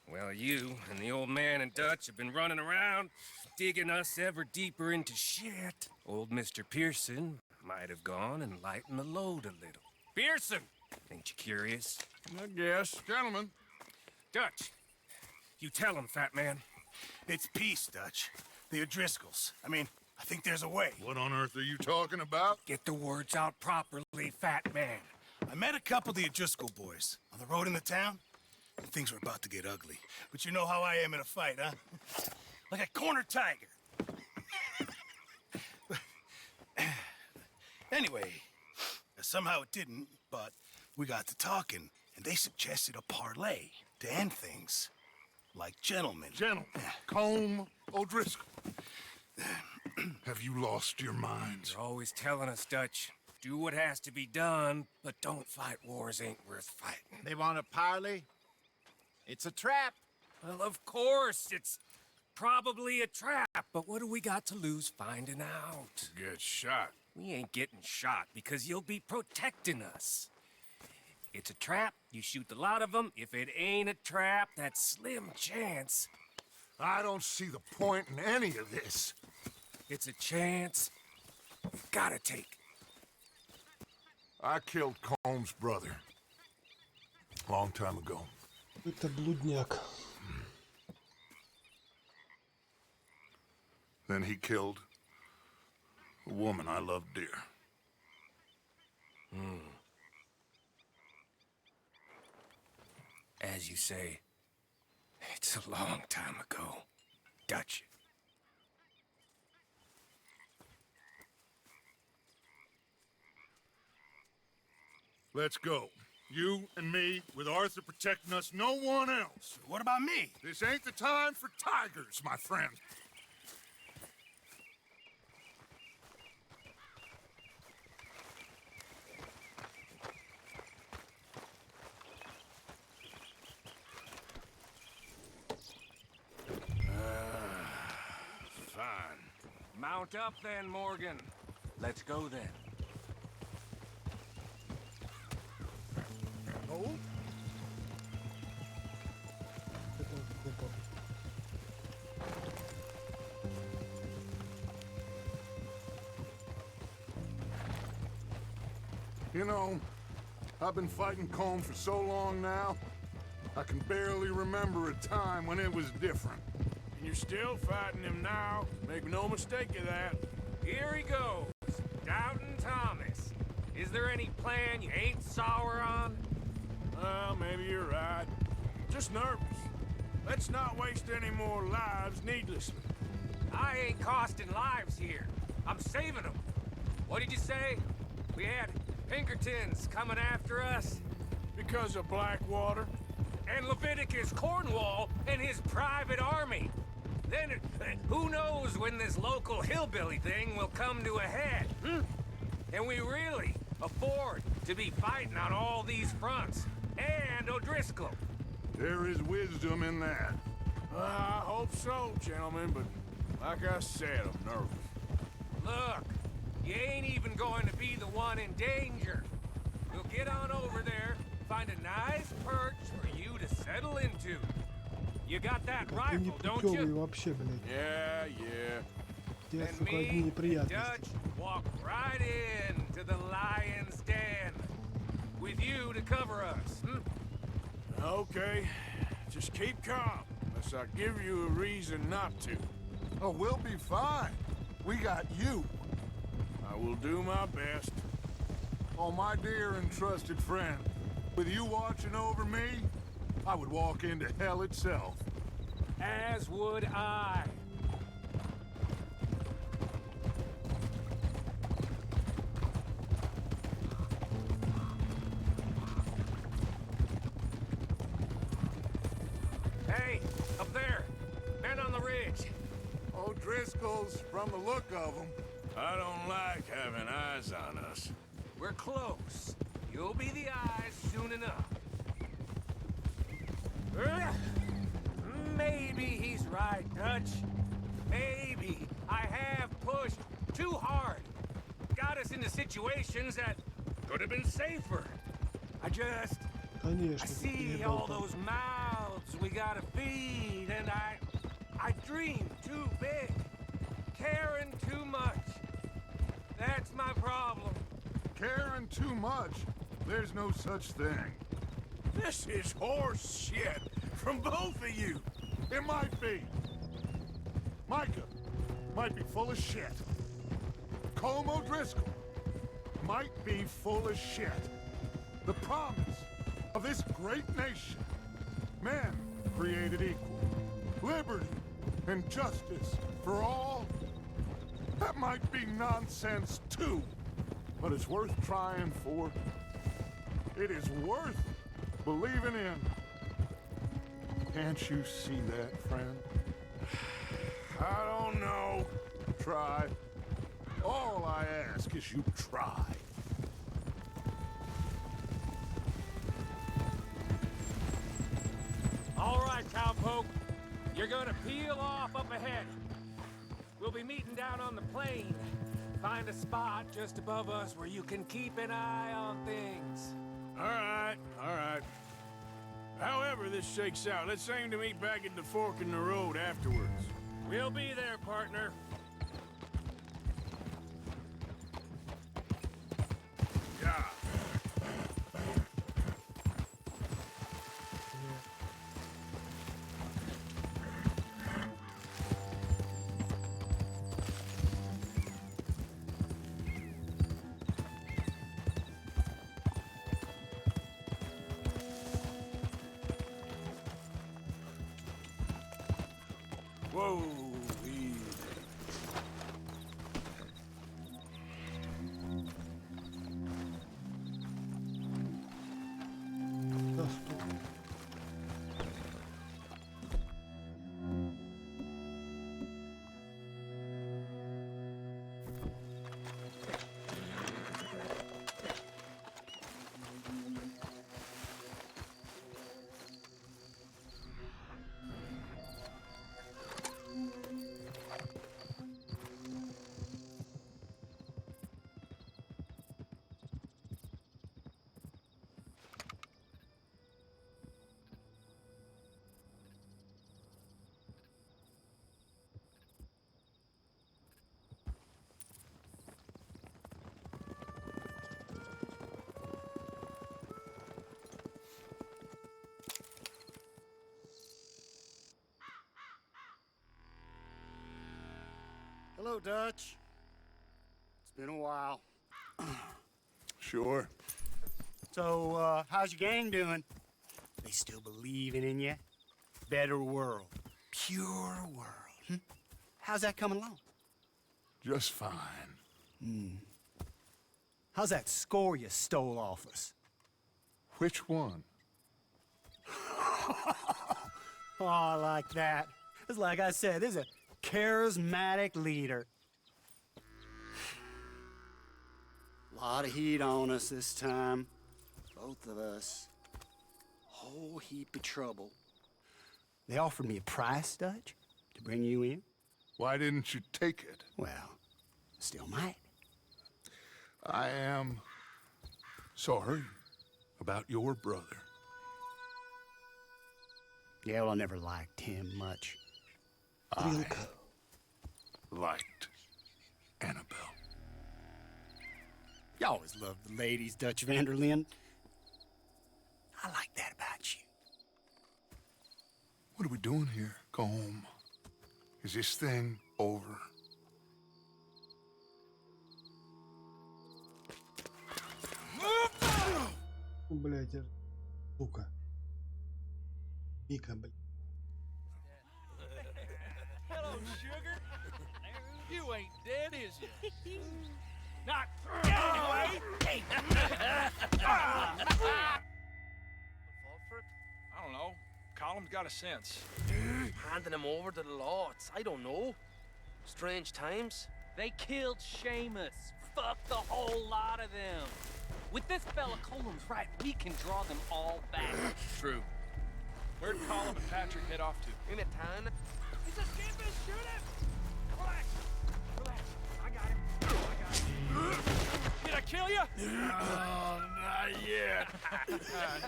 Well, you and the old man and Dutch have been running around, digging us ever deeper into shit. Old Mr. Pearson might have gone and lightened the load a little. Pearson! Ain't you curious? I guess. Gentlemen. Dutch, you tell him, fat man. It's peace, Dutch. The O'Driscolls. I mean, I think there's a way. What on earth are you talking about? Get the words out properly, fat man. I met a couple of the O'Driscoll boys on the road in the town, and things were about to get ugly. But you know how I am in a fight, huh? Like a corner tiger. Anyway, somehow it didn't, but we got to talking, and they suggested a parlay to end things. Like gentlemen. Gentlemen. Combe O'Driscoll. Have you lost your minds? You're always telling us, Dutch, do what has to be done, but don't fight wars ain't worth fighting. They want a parley? It's a trap. Well, of course, it's probably a trap, but what do we got to lose finding out? Get shot. We ain't getting shot because you'll be protecting us. It's a trap, you shoot the lot of them. If it ain't a trap, that's slim chance. I don't see the point in any of this. It's a chance you've gotta take. I killed Combs' brother. Long time ago. Это блудняк. Then he killed a woman I loved dear. As you say, it's a long time ago, Dutch. Let's go. You and me, with Arthur protecting us, no one else. What about me? This ain't the time for tigers, my friend. Fine. Mount up then, Morgan. Let's go then. Oh? You know, I've been fighting Combe for so long now, I can barely remember a time when it was different. And you're still fighting him now. Make no mistake of that. Here he goes, Doubting Thomas. Is there any plan you ain't sour on? Well, maybe you're right. Just nervous. Let's not waste any more lives needlessly. I ain't costing lives here. I'm saving them. What did you say? We had Pinkertons coming after us? Because of Blackwater? And Leviticus Cornwall and his private army. Then, who knows when this local hillbilly thing will come to a head, And we really afford to be fighting on all these fronts. And O'Driscoll. There is wisdom in that. I hope so, gentlemen, but Like I said, I'm nervous. Look, you ain't even going to be the one in danger. We'll get on over there, find a nice perch for you to settle into. You got that Ты rifle, don't непутевый you? вообще, блядь. Yeah, yeah. Тебе, And сука, одни me, неприятности. Dutch, walk right in to the lion's den. With you to cover us, hmm? Okay. Just keep calm, unless I give you a reason not to. Oh, we'll be fine. We got you. I will do my best. Oh, my dear and trusted friend. With you watching over me, I would walk into hell itself. As would I. Hey, up there. Men on the ridge. O'Driscoll's, from the look of them. I don't like having eyes on us. We're close. You'll be the eyes soon enough. Maybe he's right, Dutch. Maybe I have pushed too hard. Got us into situations that could have been safer. I Конечно, ты see перебрал all там. those mouths we gotta feed, and I dream too big, caring too much. That's my problem. Caring too much? There's no such thing. This is horse shit from both of you. It might be. Micah might be full of shit. Colm O'Driscoll might be full of shit. The promise of this great nation. Men created equal. Liberty and justice for all. That might be nonsense too. But it's worth trying for. It is worth believing in. Can't you see that, friend? I don't know. Try. All I ask is you try. All right, cowpoke. You're gonna peel off up ahead. We'll be meeting down on the plain. Find a spot just above us where you can keep an eye on things. All right, all right. However this shakes out, let's aim to meet back at the fork in the road afterwards. We'll be there, partner. Yeah. Whoa, easy. Да, стоп. Hello, Dutch. It's been a while. Sure. So, how's your gang doing? They still believing in you? Better world. Pure world. How's that coming along? Just fine. How's that score you stole off us? Which one? Oh, I like that. It's like I said, this is a charismatic leader. Lot of heat on us this time. Both of us. Whole heap of trouble. They offered me a price, Dutch, to bring you in. Why didn't you take it? Well, still might. I am sorry about your brother. Yeah, well, I never liked him much. I liked Annabelle. You always loved the ladies, Dutch Vanderlyn. I like that about you. What are we doing here? Go home. Is this thing over? Блять, сука. Вика, блядь. Hello, sugar. You ain't dead, is you? Not yet, anyway. Fall for it? I don't know. Colum's got a sense. Handing him over to the law, I don't know. Strange times. They killed Seamus. Fuck the whole lot of them. With this fella Colum's right, we can draw them all back. True. Where'd Colum and Patrick head off to? In a town. He's a skinfish, shoot him! Relax. Relax. I got him. Did I kill you? Oh, not yet.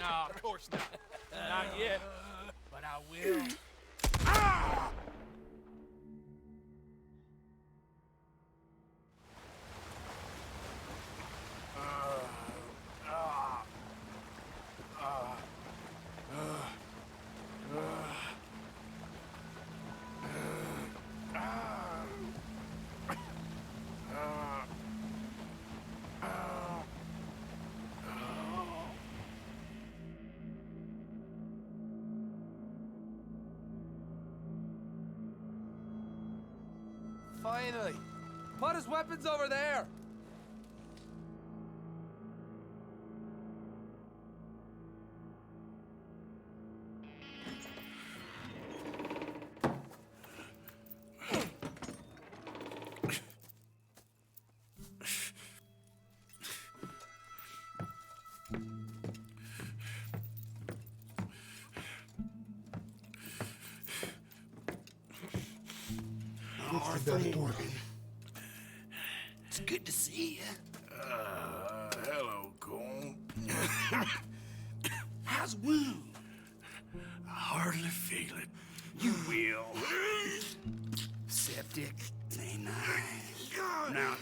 No, of course not. Not yet. But I will. Finally. Put his weapons over there. It's good to see you. Hello, Cole. How's the wound? I hardly feel it. You will. Septic. Ain't nice. Now,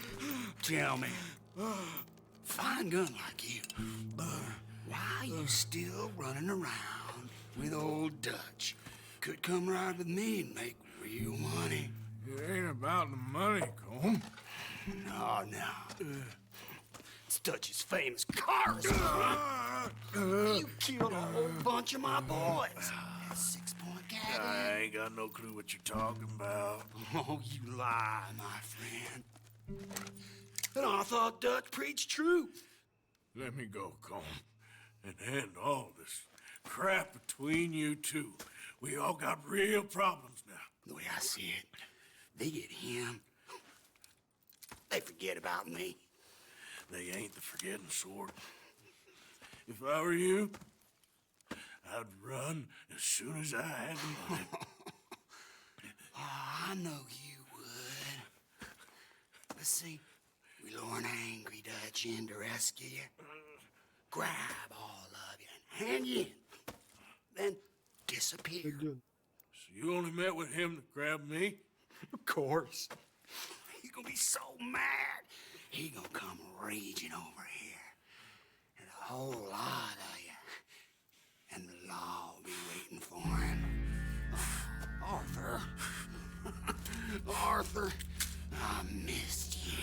tell me, fine gun like you, why are you still running around with old Dutch? Could come right with me and make real money. It ain't about the money, Cole. No. It's Dutch's famous cars. You killed a whole bunch of my boys. That 6-point gag. I ain't got no clue what you're talking about. Oh, you lie, my friend. And I thought Dutch preached truth. Let me go, Cole, and end all this crap between you two. We all got real problems now. The way I see it, they get him, they forget about me. They ain't the forgetting sort. If I were you, I'd run as soon as I had the money. Oh, I know you would. But see, we lure an angry Dutch in to rescue you, grab all of you, and hand you in, then disappear. So you only met with him to grab me? Of course. He's gonna be so mad. He gonna come raging over here. And a whole lot of you. And the law will be waiting for him. Arthur. Arthur, I missed you.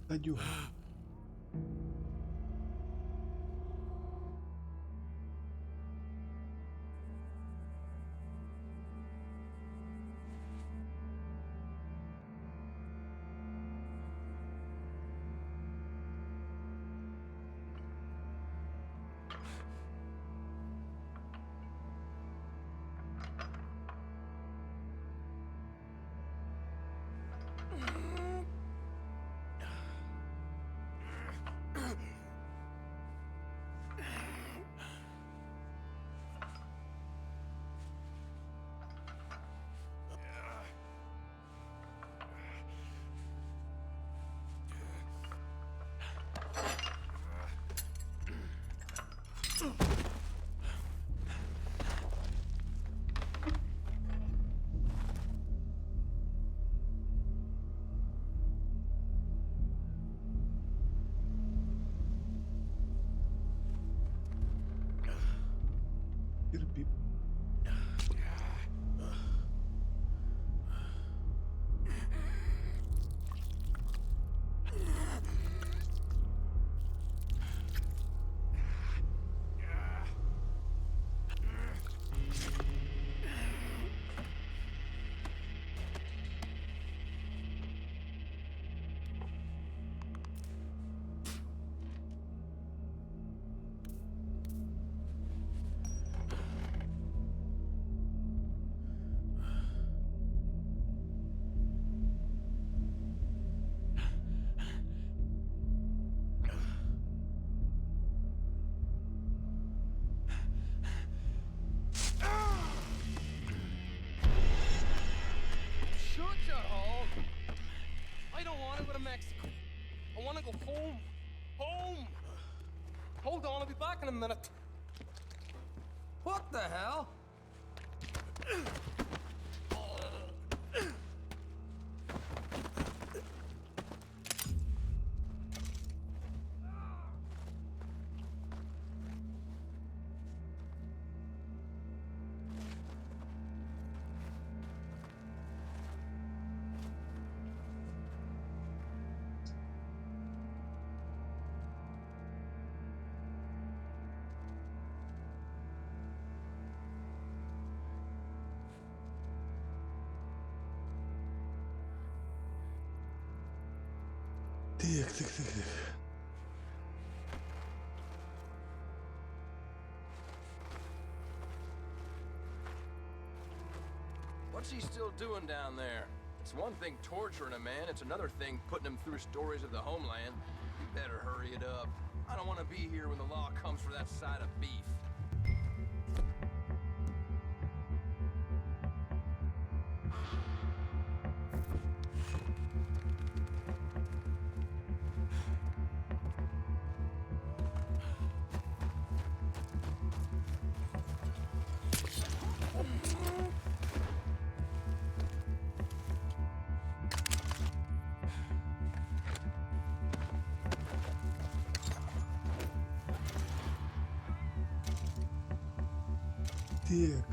Надюха. Терпи. Shut your hole. I don't want to go to Mexico. I want to go home. Home. Hold on, I'll be back in a minute. What the hell? Так. What's he still doing down there? It's one thing torturing a man, it's another thing putting him through stories of the homeland. You better hurry it up. I don't want to be here when the law comes for that side of beef. Так.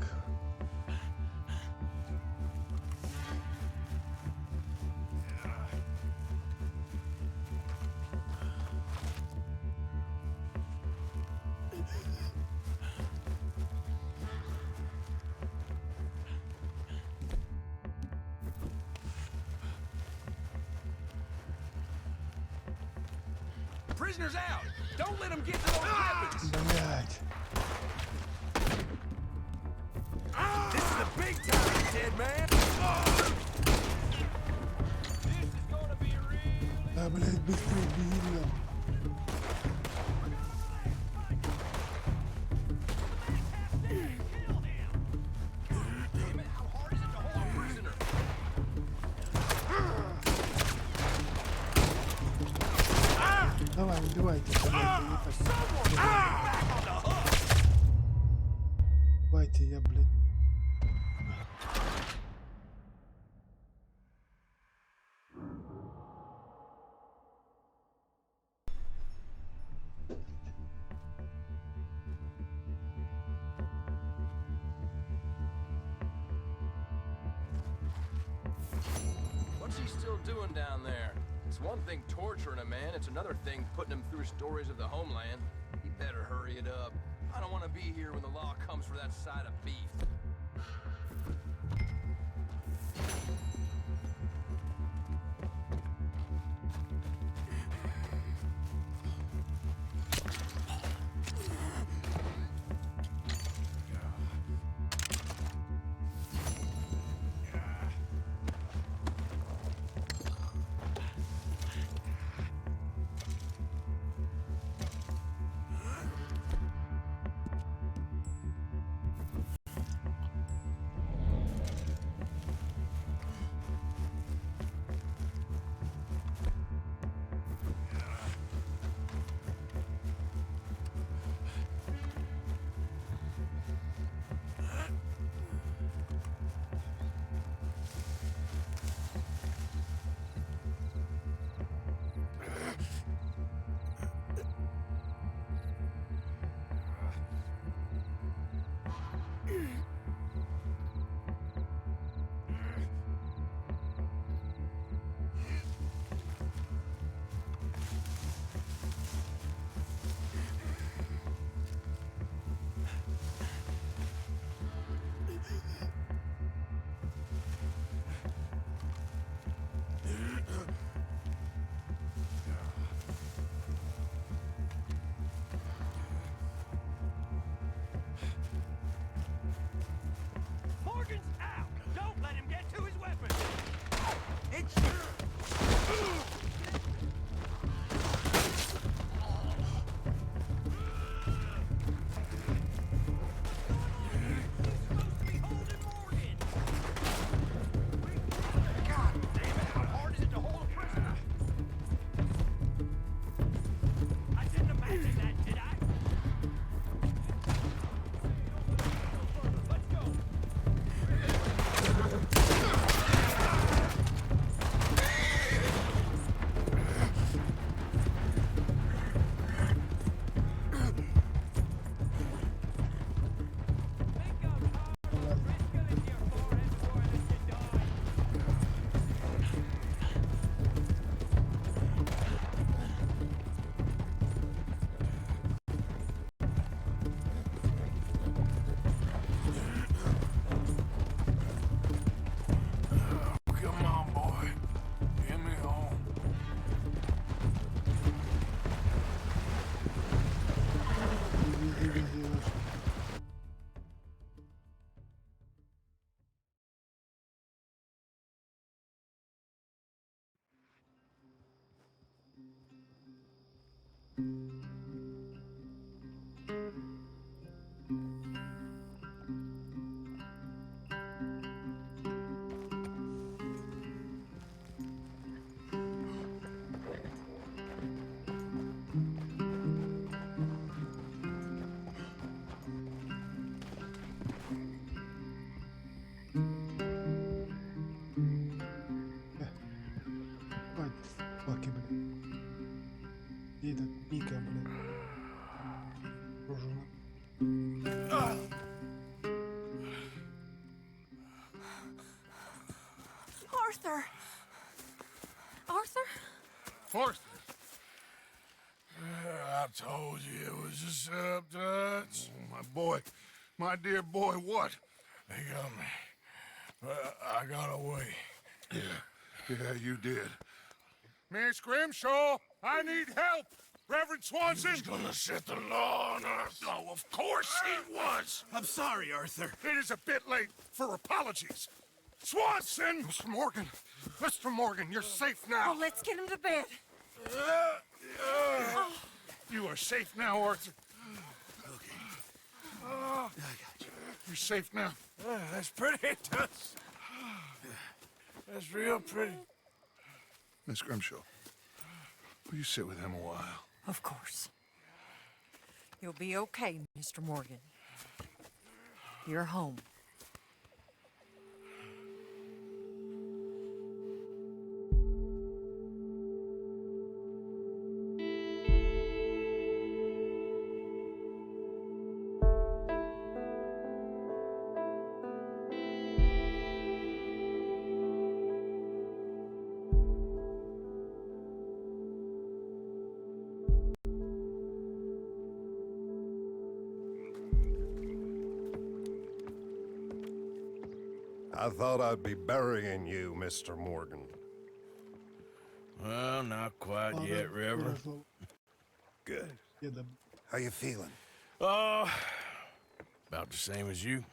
Prisoners out! Don't let them get to those weapons! Блять. This is the big time, dead man! This is gonna be really... Да, блять, быстрее беги нам. Давай, убивайте. Давайте, я, блядь. What's he still doing down there? It's one thing torturing a man, it's another thing putting him through stories of the homeland. He better hurry it up. I don't want to be here when the law comes for that side of beef. Morgan's out! Don't let him get to his weapon! It's... Come on, boy. Get me home. Баки, блядь. И этот Ника, блядь. Рожу. Arthur! Arthur? Arthur. I told you it was a setup, Dutch. My boy, my dear boy, what? They got me. I got away. Yeah, you did. Miss Grimshaw, I need help. Reverend Swanson. He's gonna set the law on us. Oh, of course he was. I'm sorry, Arthur. It is a bit late for apologies. Swanson! Mr. Morgan. Mr. Morgan, you're safe now. Oh, let's get him to bed. You are safe now, Arthur. Okay. I got you. You're safe now. That's pretty, Tuts. That's real pretty. Miss Grimshaw, will you sit with him a while? Of course. You'll be okay, Mr. Morgan. You're home. I thought I'd be burying you, Mr. Morgan. Well, not quite yet, Reverend. Good. How you feeling? Oh, about the same as you.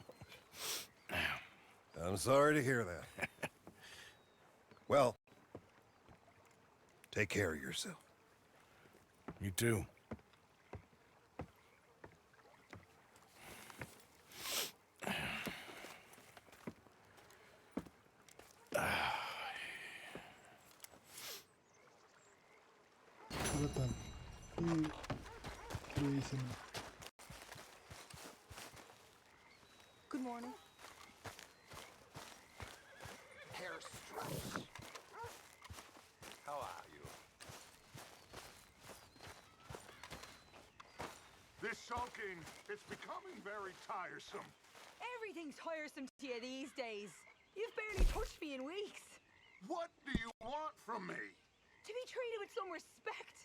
I'm sorry to hear that. Well, take care of yourself. You too. Братан. И весело. Good morning. Hair stripes. How are you? This sulking, it's becoming very tiresome. Everything's tiresome to you these days. You've barely touched me in weeks. What do you want from me? To be treated with some respect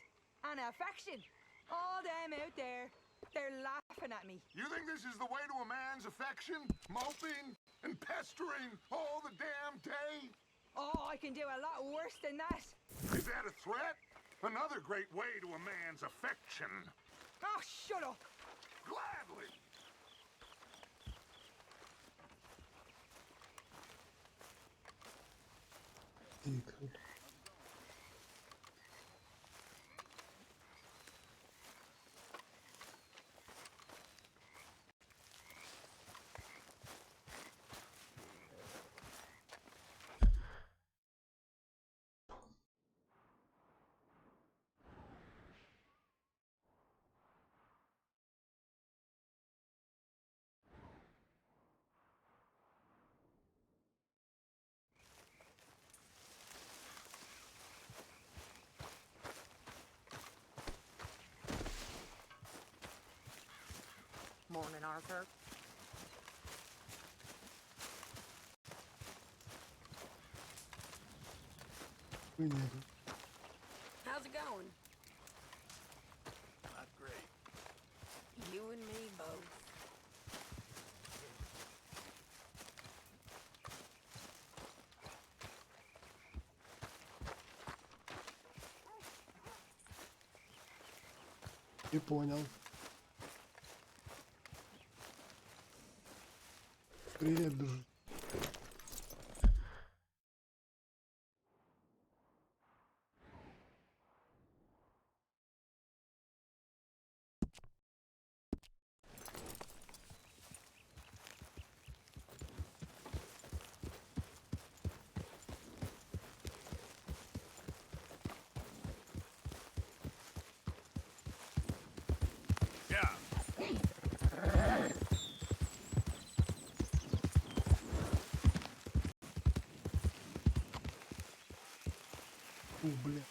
and affection. All them out there, they're laughing at me. You think this is the way to a man's affection? Moping and pestering all the damn day? Oh, I can do a lot worse than that. Is that a threat? Another great way to a man's affection. Oh, shut up. Gladly. Secret. Morning, Arthur. How's it going? Not great. You and me both. Не понял. Привет, дружи. Бля.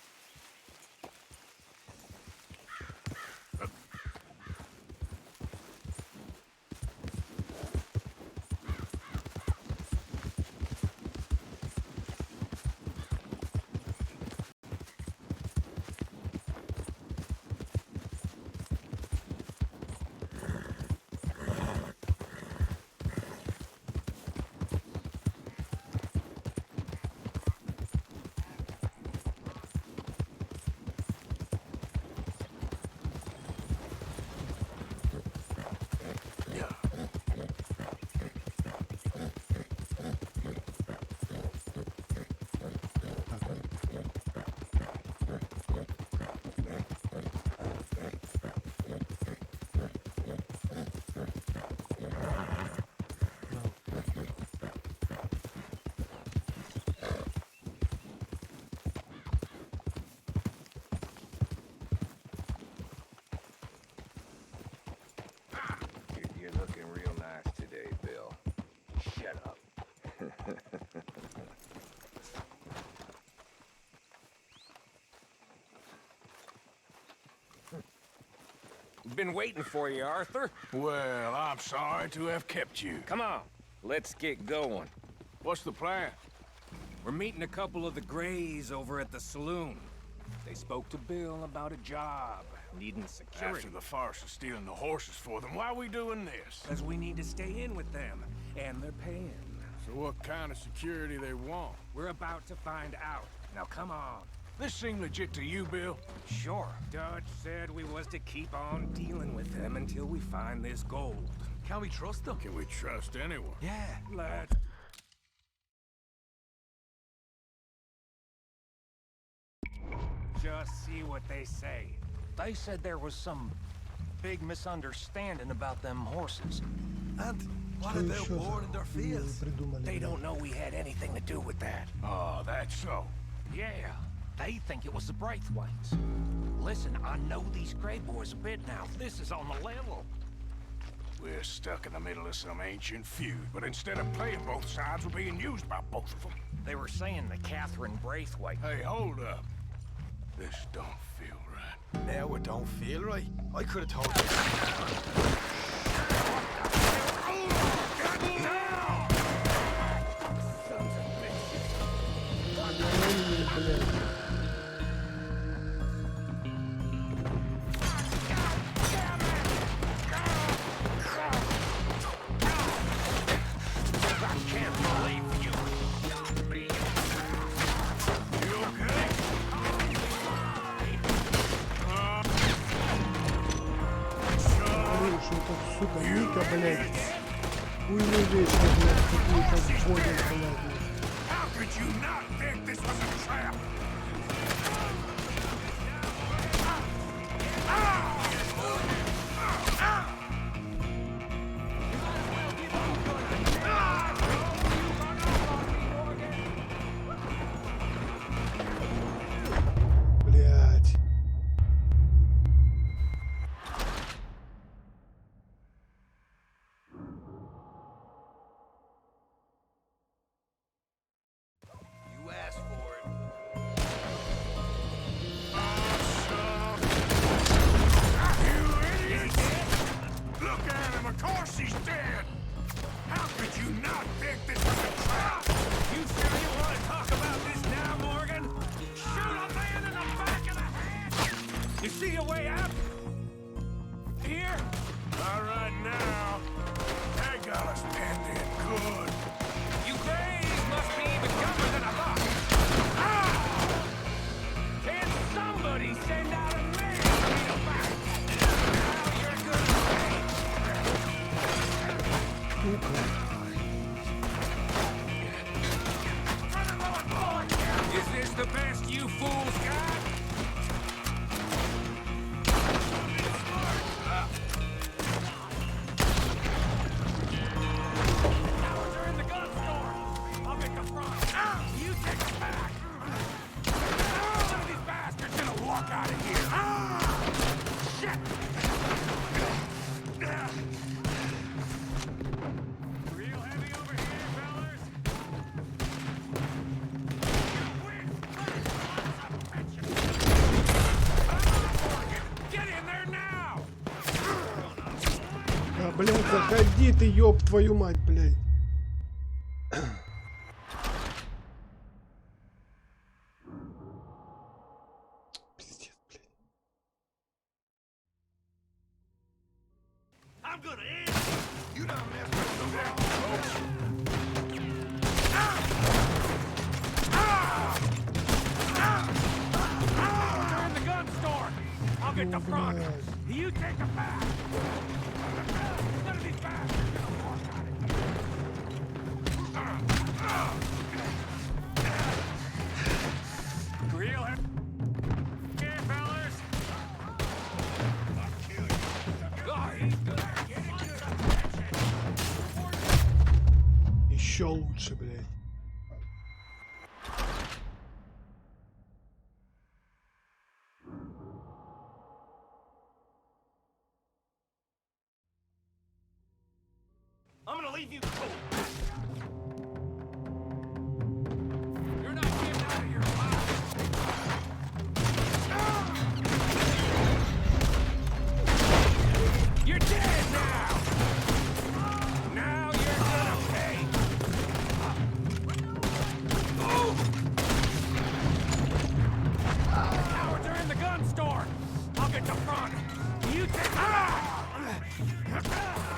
You're looking real nice today, Bill. Shut up. Been waiting for you, Arthur. Well, I'm sorry to have kept you. Come on, let's get going. What's the plan? We're meeting a couple of the Greys over at the saloon. They spoke to Bill about a job, needing security. After the farce of stealing the horses for them, why are we doing this? Because we need to stay in with them, and they're paying. So what kind of security they want? We're about to find out. Now come on. This seem legit to you, Bill? Sure. Dutch said we was to keep on dealing with them until we find this gold. Can we trust them? Can we trust anyone? Yeah, let's... Just see what they say. They said there was some big misunderstanding about them horses. And what are they born in their fields? They don't know we had anything to do with that. Oh, that's so. Yeah, they think it was the Braithwaites. Listen, I know these Grey boys a bit now. This is on the level. We're stuck in the middle of some ancient feud, but instead of playing both sides, we're being used by both of them. They were saying that Catherine Braithwaite... Hey, hold up. This don't feel right. Now it don't feel right. I could have told you. God Хуйню вечно, блядь, какую-то вводят, блядь. How could you not think this was a trap? Блядь. You asked for it. You idiot! Look at him, of course he's dead! How could you not think this was a trap? You sure you want to talk about this now, Morgan? Shoot a man in the back of the head! You see a way out? Here? All right now. That got us penned in good. You Grays must be even younger than I thought. Ah! Can somebody send out a man to lead 'em back? Now you're gonna pay. Is this the best you fools got? Cowards are in the gun store. I'll get the front. You take it back. One of these bastards gonna walk out of here. Shit! Real heavy over here, fellas. Get in there now! А, блядь, заходи ты, ёб твою мать, блядь. Пиздец, блядь. I'm gonna end you. You don't mess with the wrong They're in the gun store. I'll get the front. You take the back. None of these bastards gonna walk out of here. Real heavy. Here, fellas. I'll kill you. Oh, he's good. Get it. Еще лучше, блядь. I'm gonna leave you cold. You're not getting out of here alive. You're dead now. Now you're gonna pay. Cowards are in the gun store. I'll get the front. You take.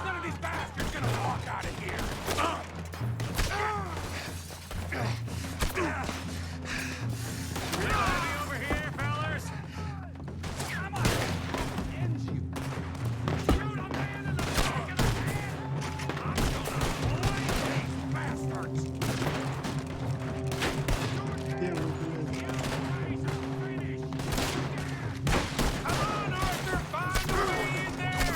None of these bastards gonna walk out of here. Real heavy over here, fellas. Come on. End you. Shoot a man in the back of the head. I'm gonna blame these bastards. Первый, блядь. Come on, Arthur, find a way in there.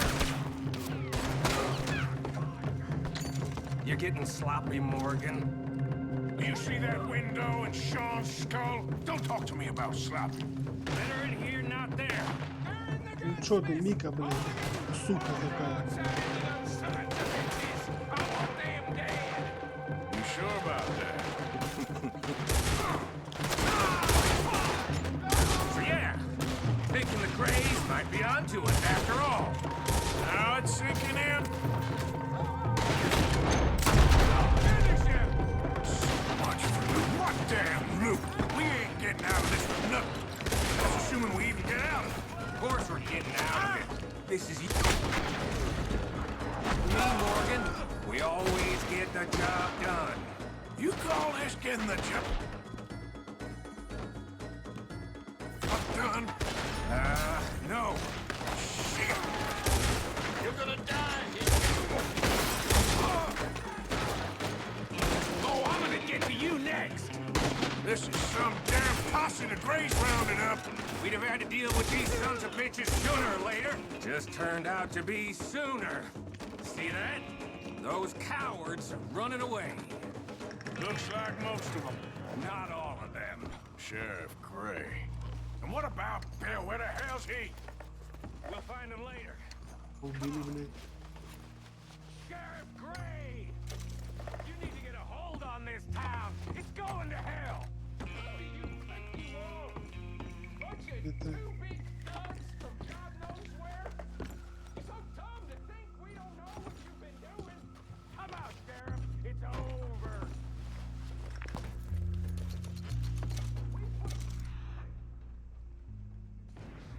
You're getting sloppy, Morgan. Do you see that window and Sean's skull? Don't talk to me about slop. Better in here, not there. Ну чё ты, Мика, блядь, сука такая. You sure about that? So yeah, thinking the Grays might be onto us after all. Now it's sinking in. Much for loot. What damn loot? We ain't getting out of this with nothing. That's assuming we even get out of it. Of course we're getting out of it. This is me, Morgan. We always get the job done. You call this getting the job done? No. Shit. You're gonna die here. Gray's rounded up, we'd have had to deal with these sons of bitches sooner or later. Just turned out to be sooner. See that? Those cowards are running away. Looks like most of them. Not all of them. Sheriff Gray. And what about Bill? Where the hell's he? We'll find him later. Убили, блядь. Sheriff Gray! You need to get a hold on this town. It's going to hell. Who do you think you are? Bunch of Это... two big thugs from God knows where? You're so dumb to think we don't know what you've been doing. Come out, Sheriff. It's over.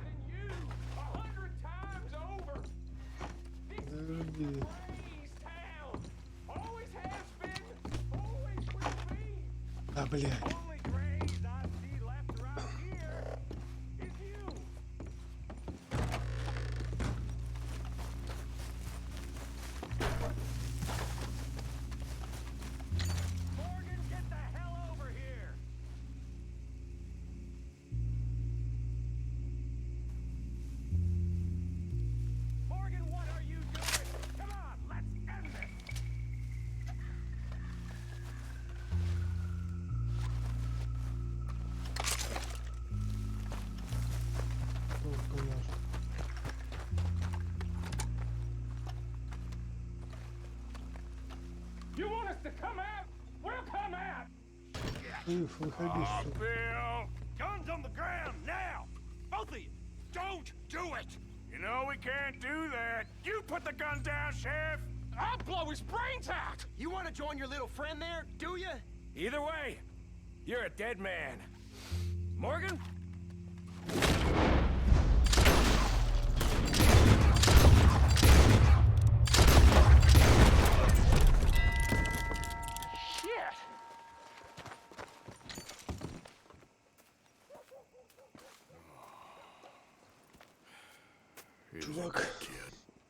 Than you 100 times over. Подожди. Gray's town. Always has been. Always will be. А, блядь. Only Grays I see left around here is you. Morgan, get the hell over here. Morgan, what are you doing? Come on, let's end this. Только наш. You want us to come out? We'll come out. Ив, выходи, сука. Bill! Guns on the ground, now! Both of you! Don't do it! You know we can't do that. You put the gun down, Sheriff! I'll blow his brains out! You want to join your little friend there, do you? Either way, you're a dead man. Morgan? Shit! Чувак.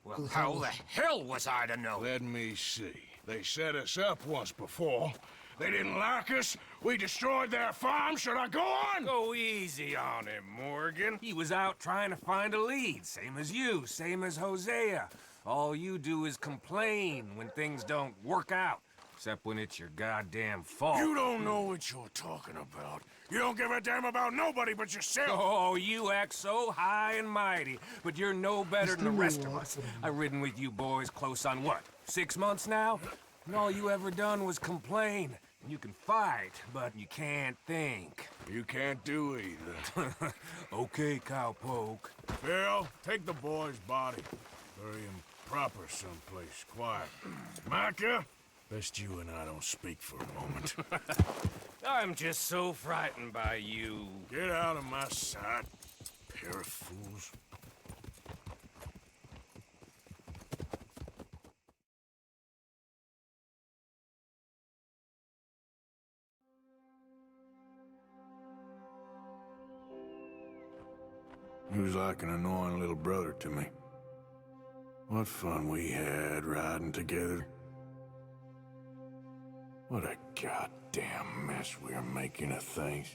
Well, how the hell was I to know? Let me see. They set us up once before. They didn't like us. We destroyed their farm. Should I go on? Go easy on him, Morgan. He was out trying to find a lead, same as you, same as Hosea. All you do is complain when things don't work out, except when it's your goddamn fault. You don't know what you're talking about. You don't give a damn about nobody but yourself. Oh, you act so high and mighty, but you're no better than the rest of us. I've ridden with you boys close on what, 6 months now? And all you ever done was complain. You can fight, but you can't think. You can't do either. Okay, cowpoke. Phil, take the boy's body. Bury him proper someplace quiet. Micah, best you and I don't speak for a moment. I'm just so frightened by you. Get out of my sight, pair of fools. He was like an annoying little brother to me. What fun we had riding together. What a goddamn mess we are making of things.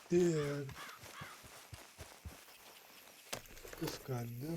Так. Искать, да?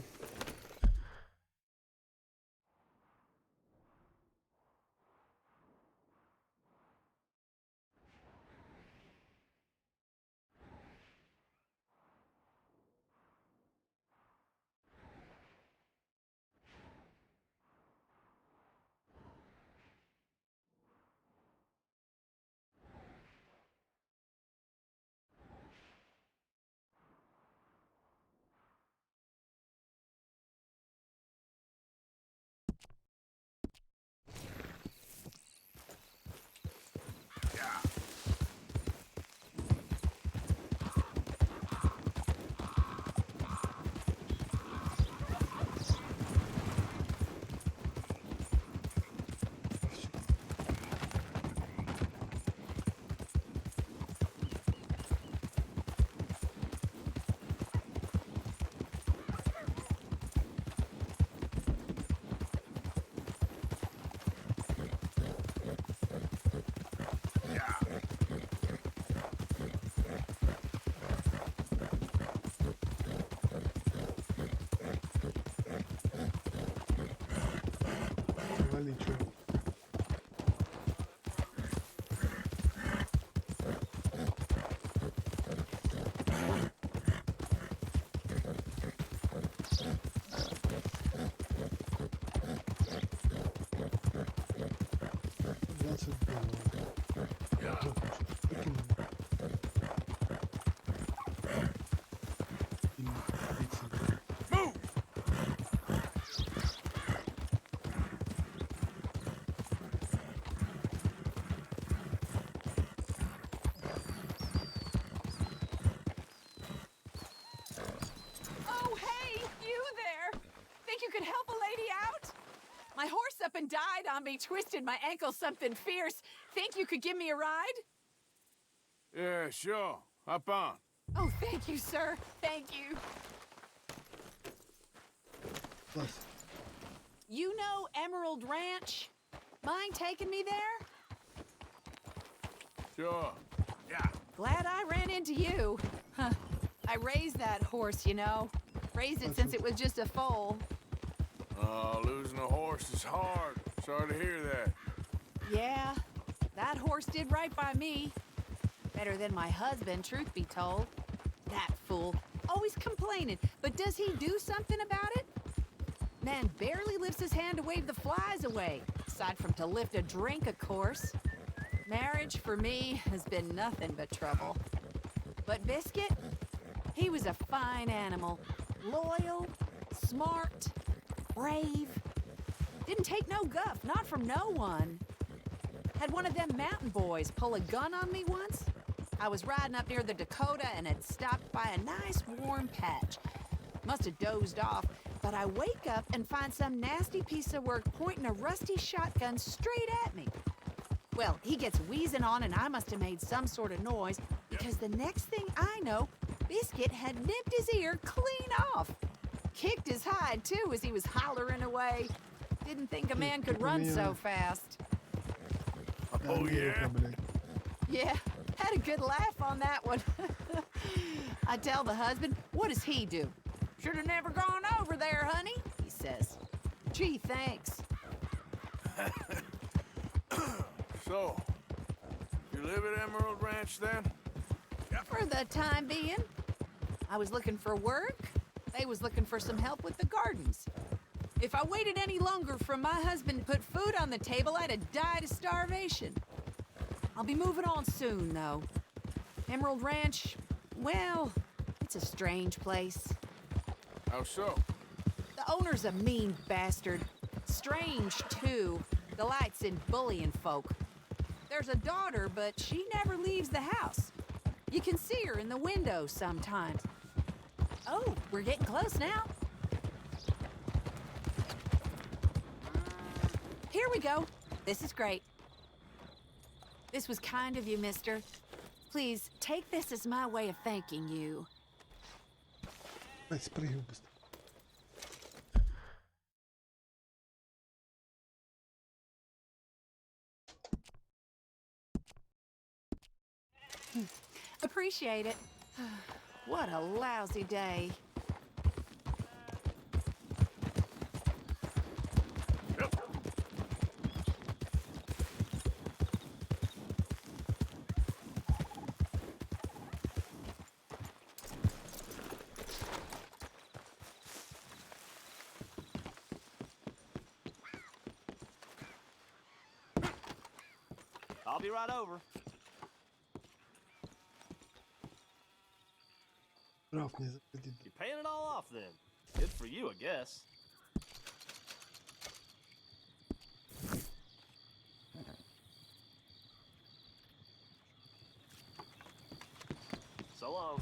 нормальный человек. Oh, hey, you there! Think you could help a lady out? My horse up and died on me, twisted my ankle something fierce. Think you could give me a ride? Yeah, sure. Hop on. Oh, thank you, sir. Thank you. Plus. You know Emerald Ranch? Mind taking me there? Sure. Yeah. Glad I ran into you. Huh. I raised that horse, you know. Raised it since it was just a foal. Oh, losing a horse is hard. Sorry to hear that. Yeah, that horse did right by me. Better than my husband, truth be told. That fool. Always complaining, but does he do something about it? Man barely lifts his hand to wave the flies away. Aside from to lift a drink, of course. Marriage, for me, has been nothing but trouble. But Biscuit, he was a fine animal. Loyal, smart, brave. Didn't take no guff, not from no one. Had one of them mountain boys pull a gun on me once. I was riding up near the Dakota and had stopped by a nice warm patch. Must have dozed off, but I wake up and find some nasty piece of work pointing a rusty shotgun straight at me. Well, he gets wheezing on and I must have made some sort of noise because the next thing I know, Biscuit had nipped his ear clean off. Kicked his hide, too, as he was hollering away. Didn't think a man could run so fast. Oh, yeah? Yeah, had a good laugh on that one. I tell the husband, what does he do? Should have never gone over there, honey, he says. Gee, thanks. So, you live at Emerald Ranch then? For the time being. I was looking for work. They was looking for some help with the gardens. If I waited any longer for my husband to put food on the table, I'd have died of starvation. I'll be moving on soon, though. Emerald Ranch, well, it's a strange place. How so? The owner's a mean bastard. Strange, too. Delights in bullying folk. There's a daughter, but she never leaves the house. You can see her in the window sometimes. Oh, we're getting close now. Here we go. This is great. This was kind of you, mister. Please, take this as my way of thanking you. Appreciate it. What a lousy day. I'll be right over. You're paying it all off then. Good for you, I guess. So long.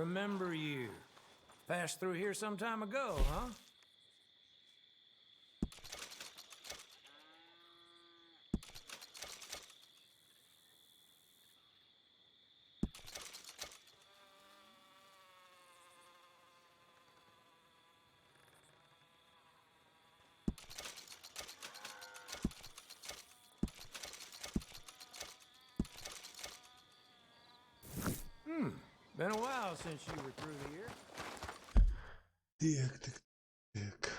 remember you. Passed through here some time ago, huh? Been a while since you were through here. Так.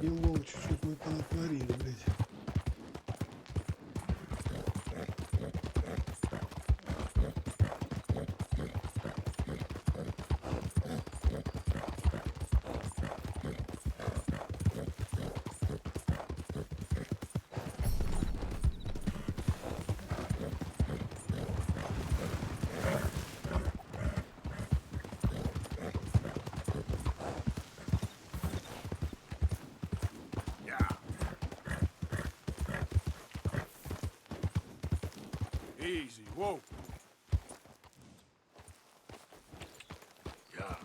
И лол, чуть-чуть мы понатворили, блядь. Easy, whoa. Yeah.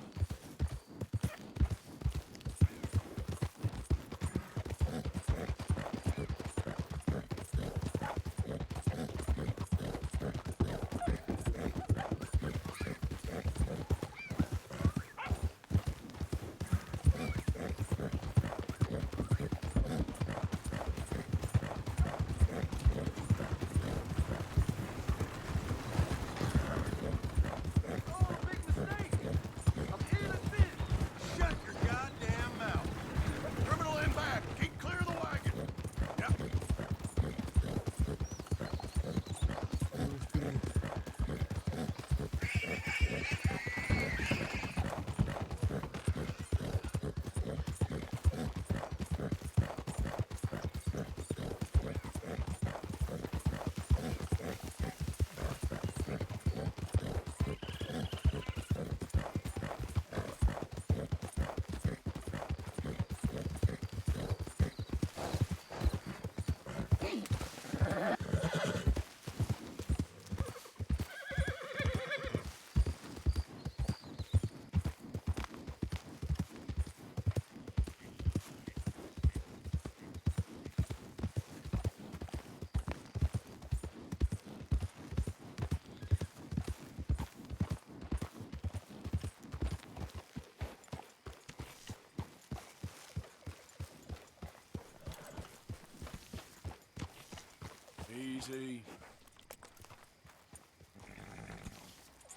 Easy.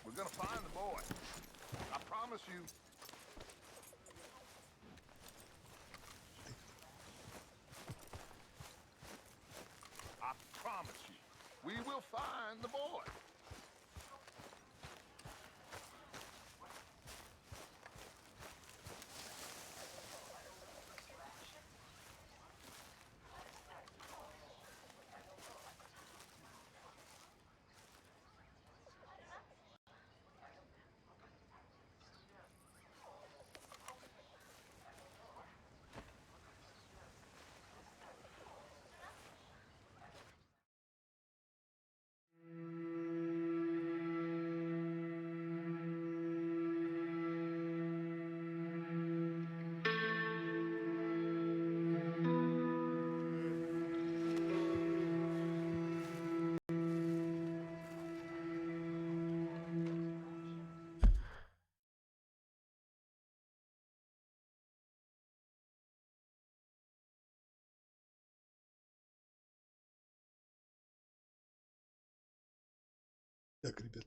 We're gonna find the boy. I promise you. I promise you. We will find the boy. Так, ребят.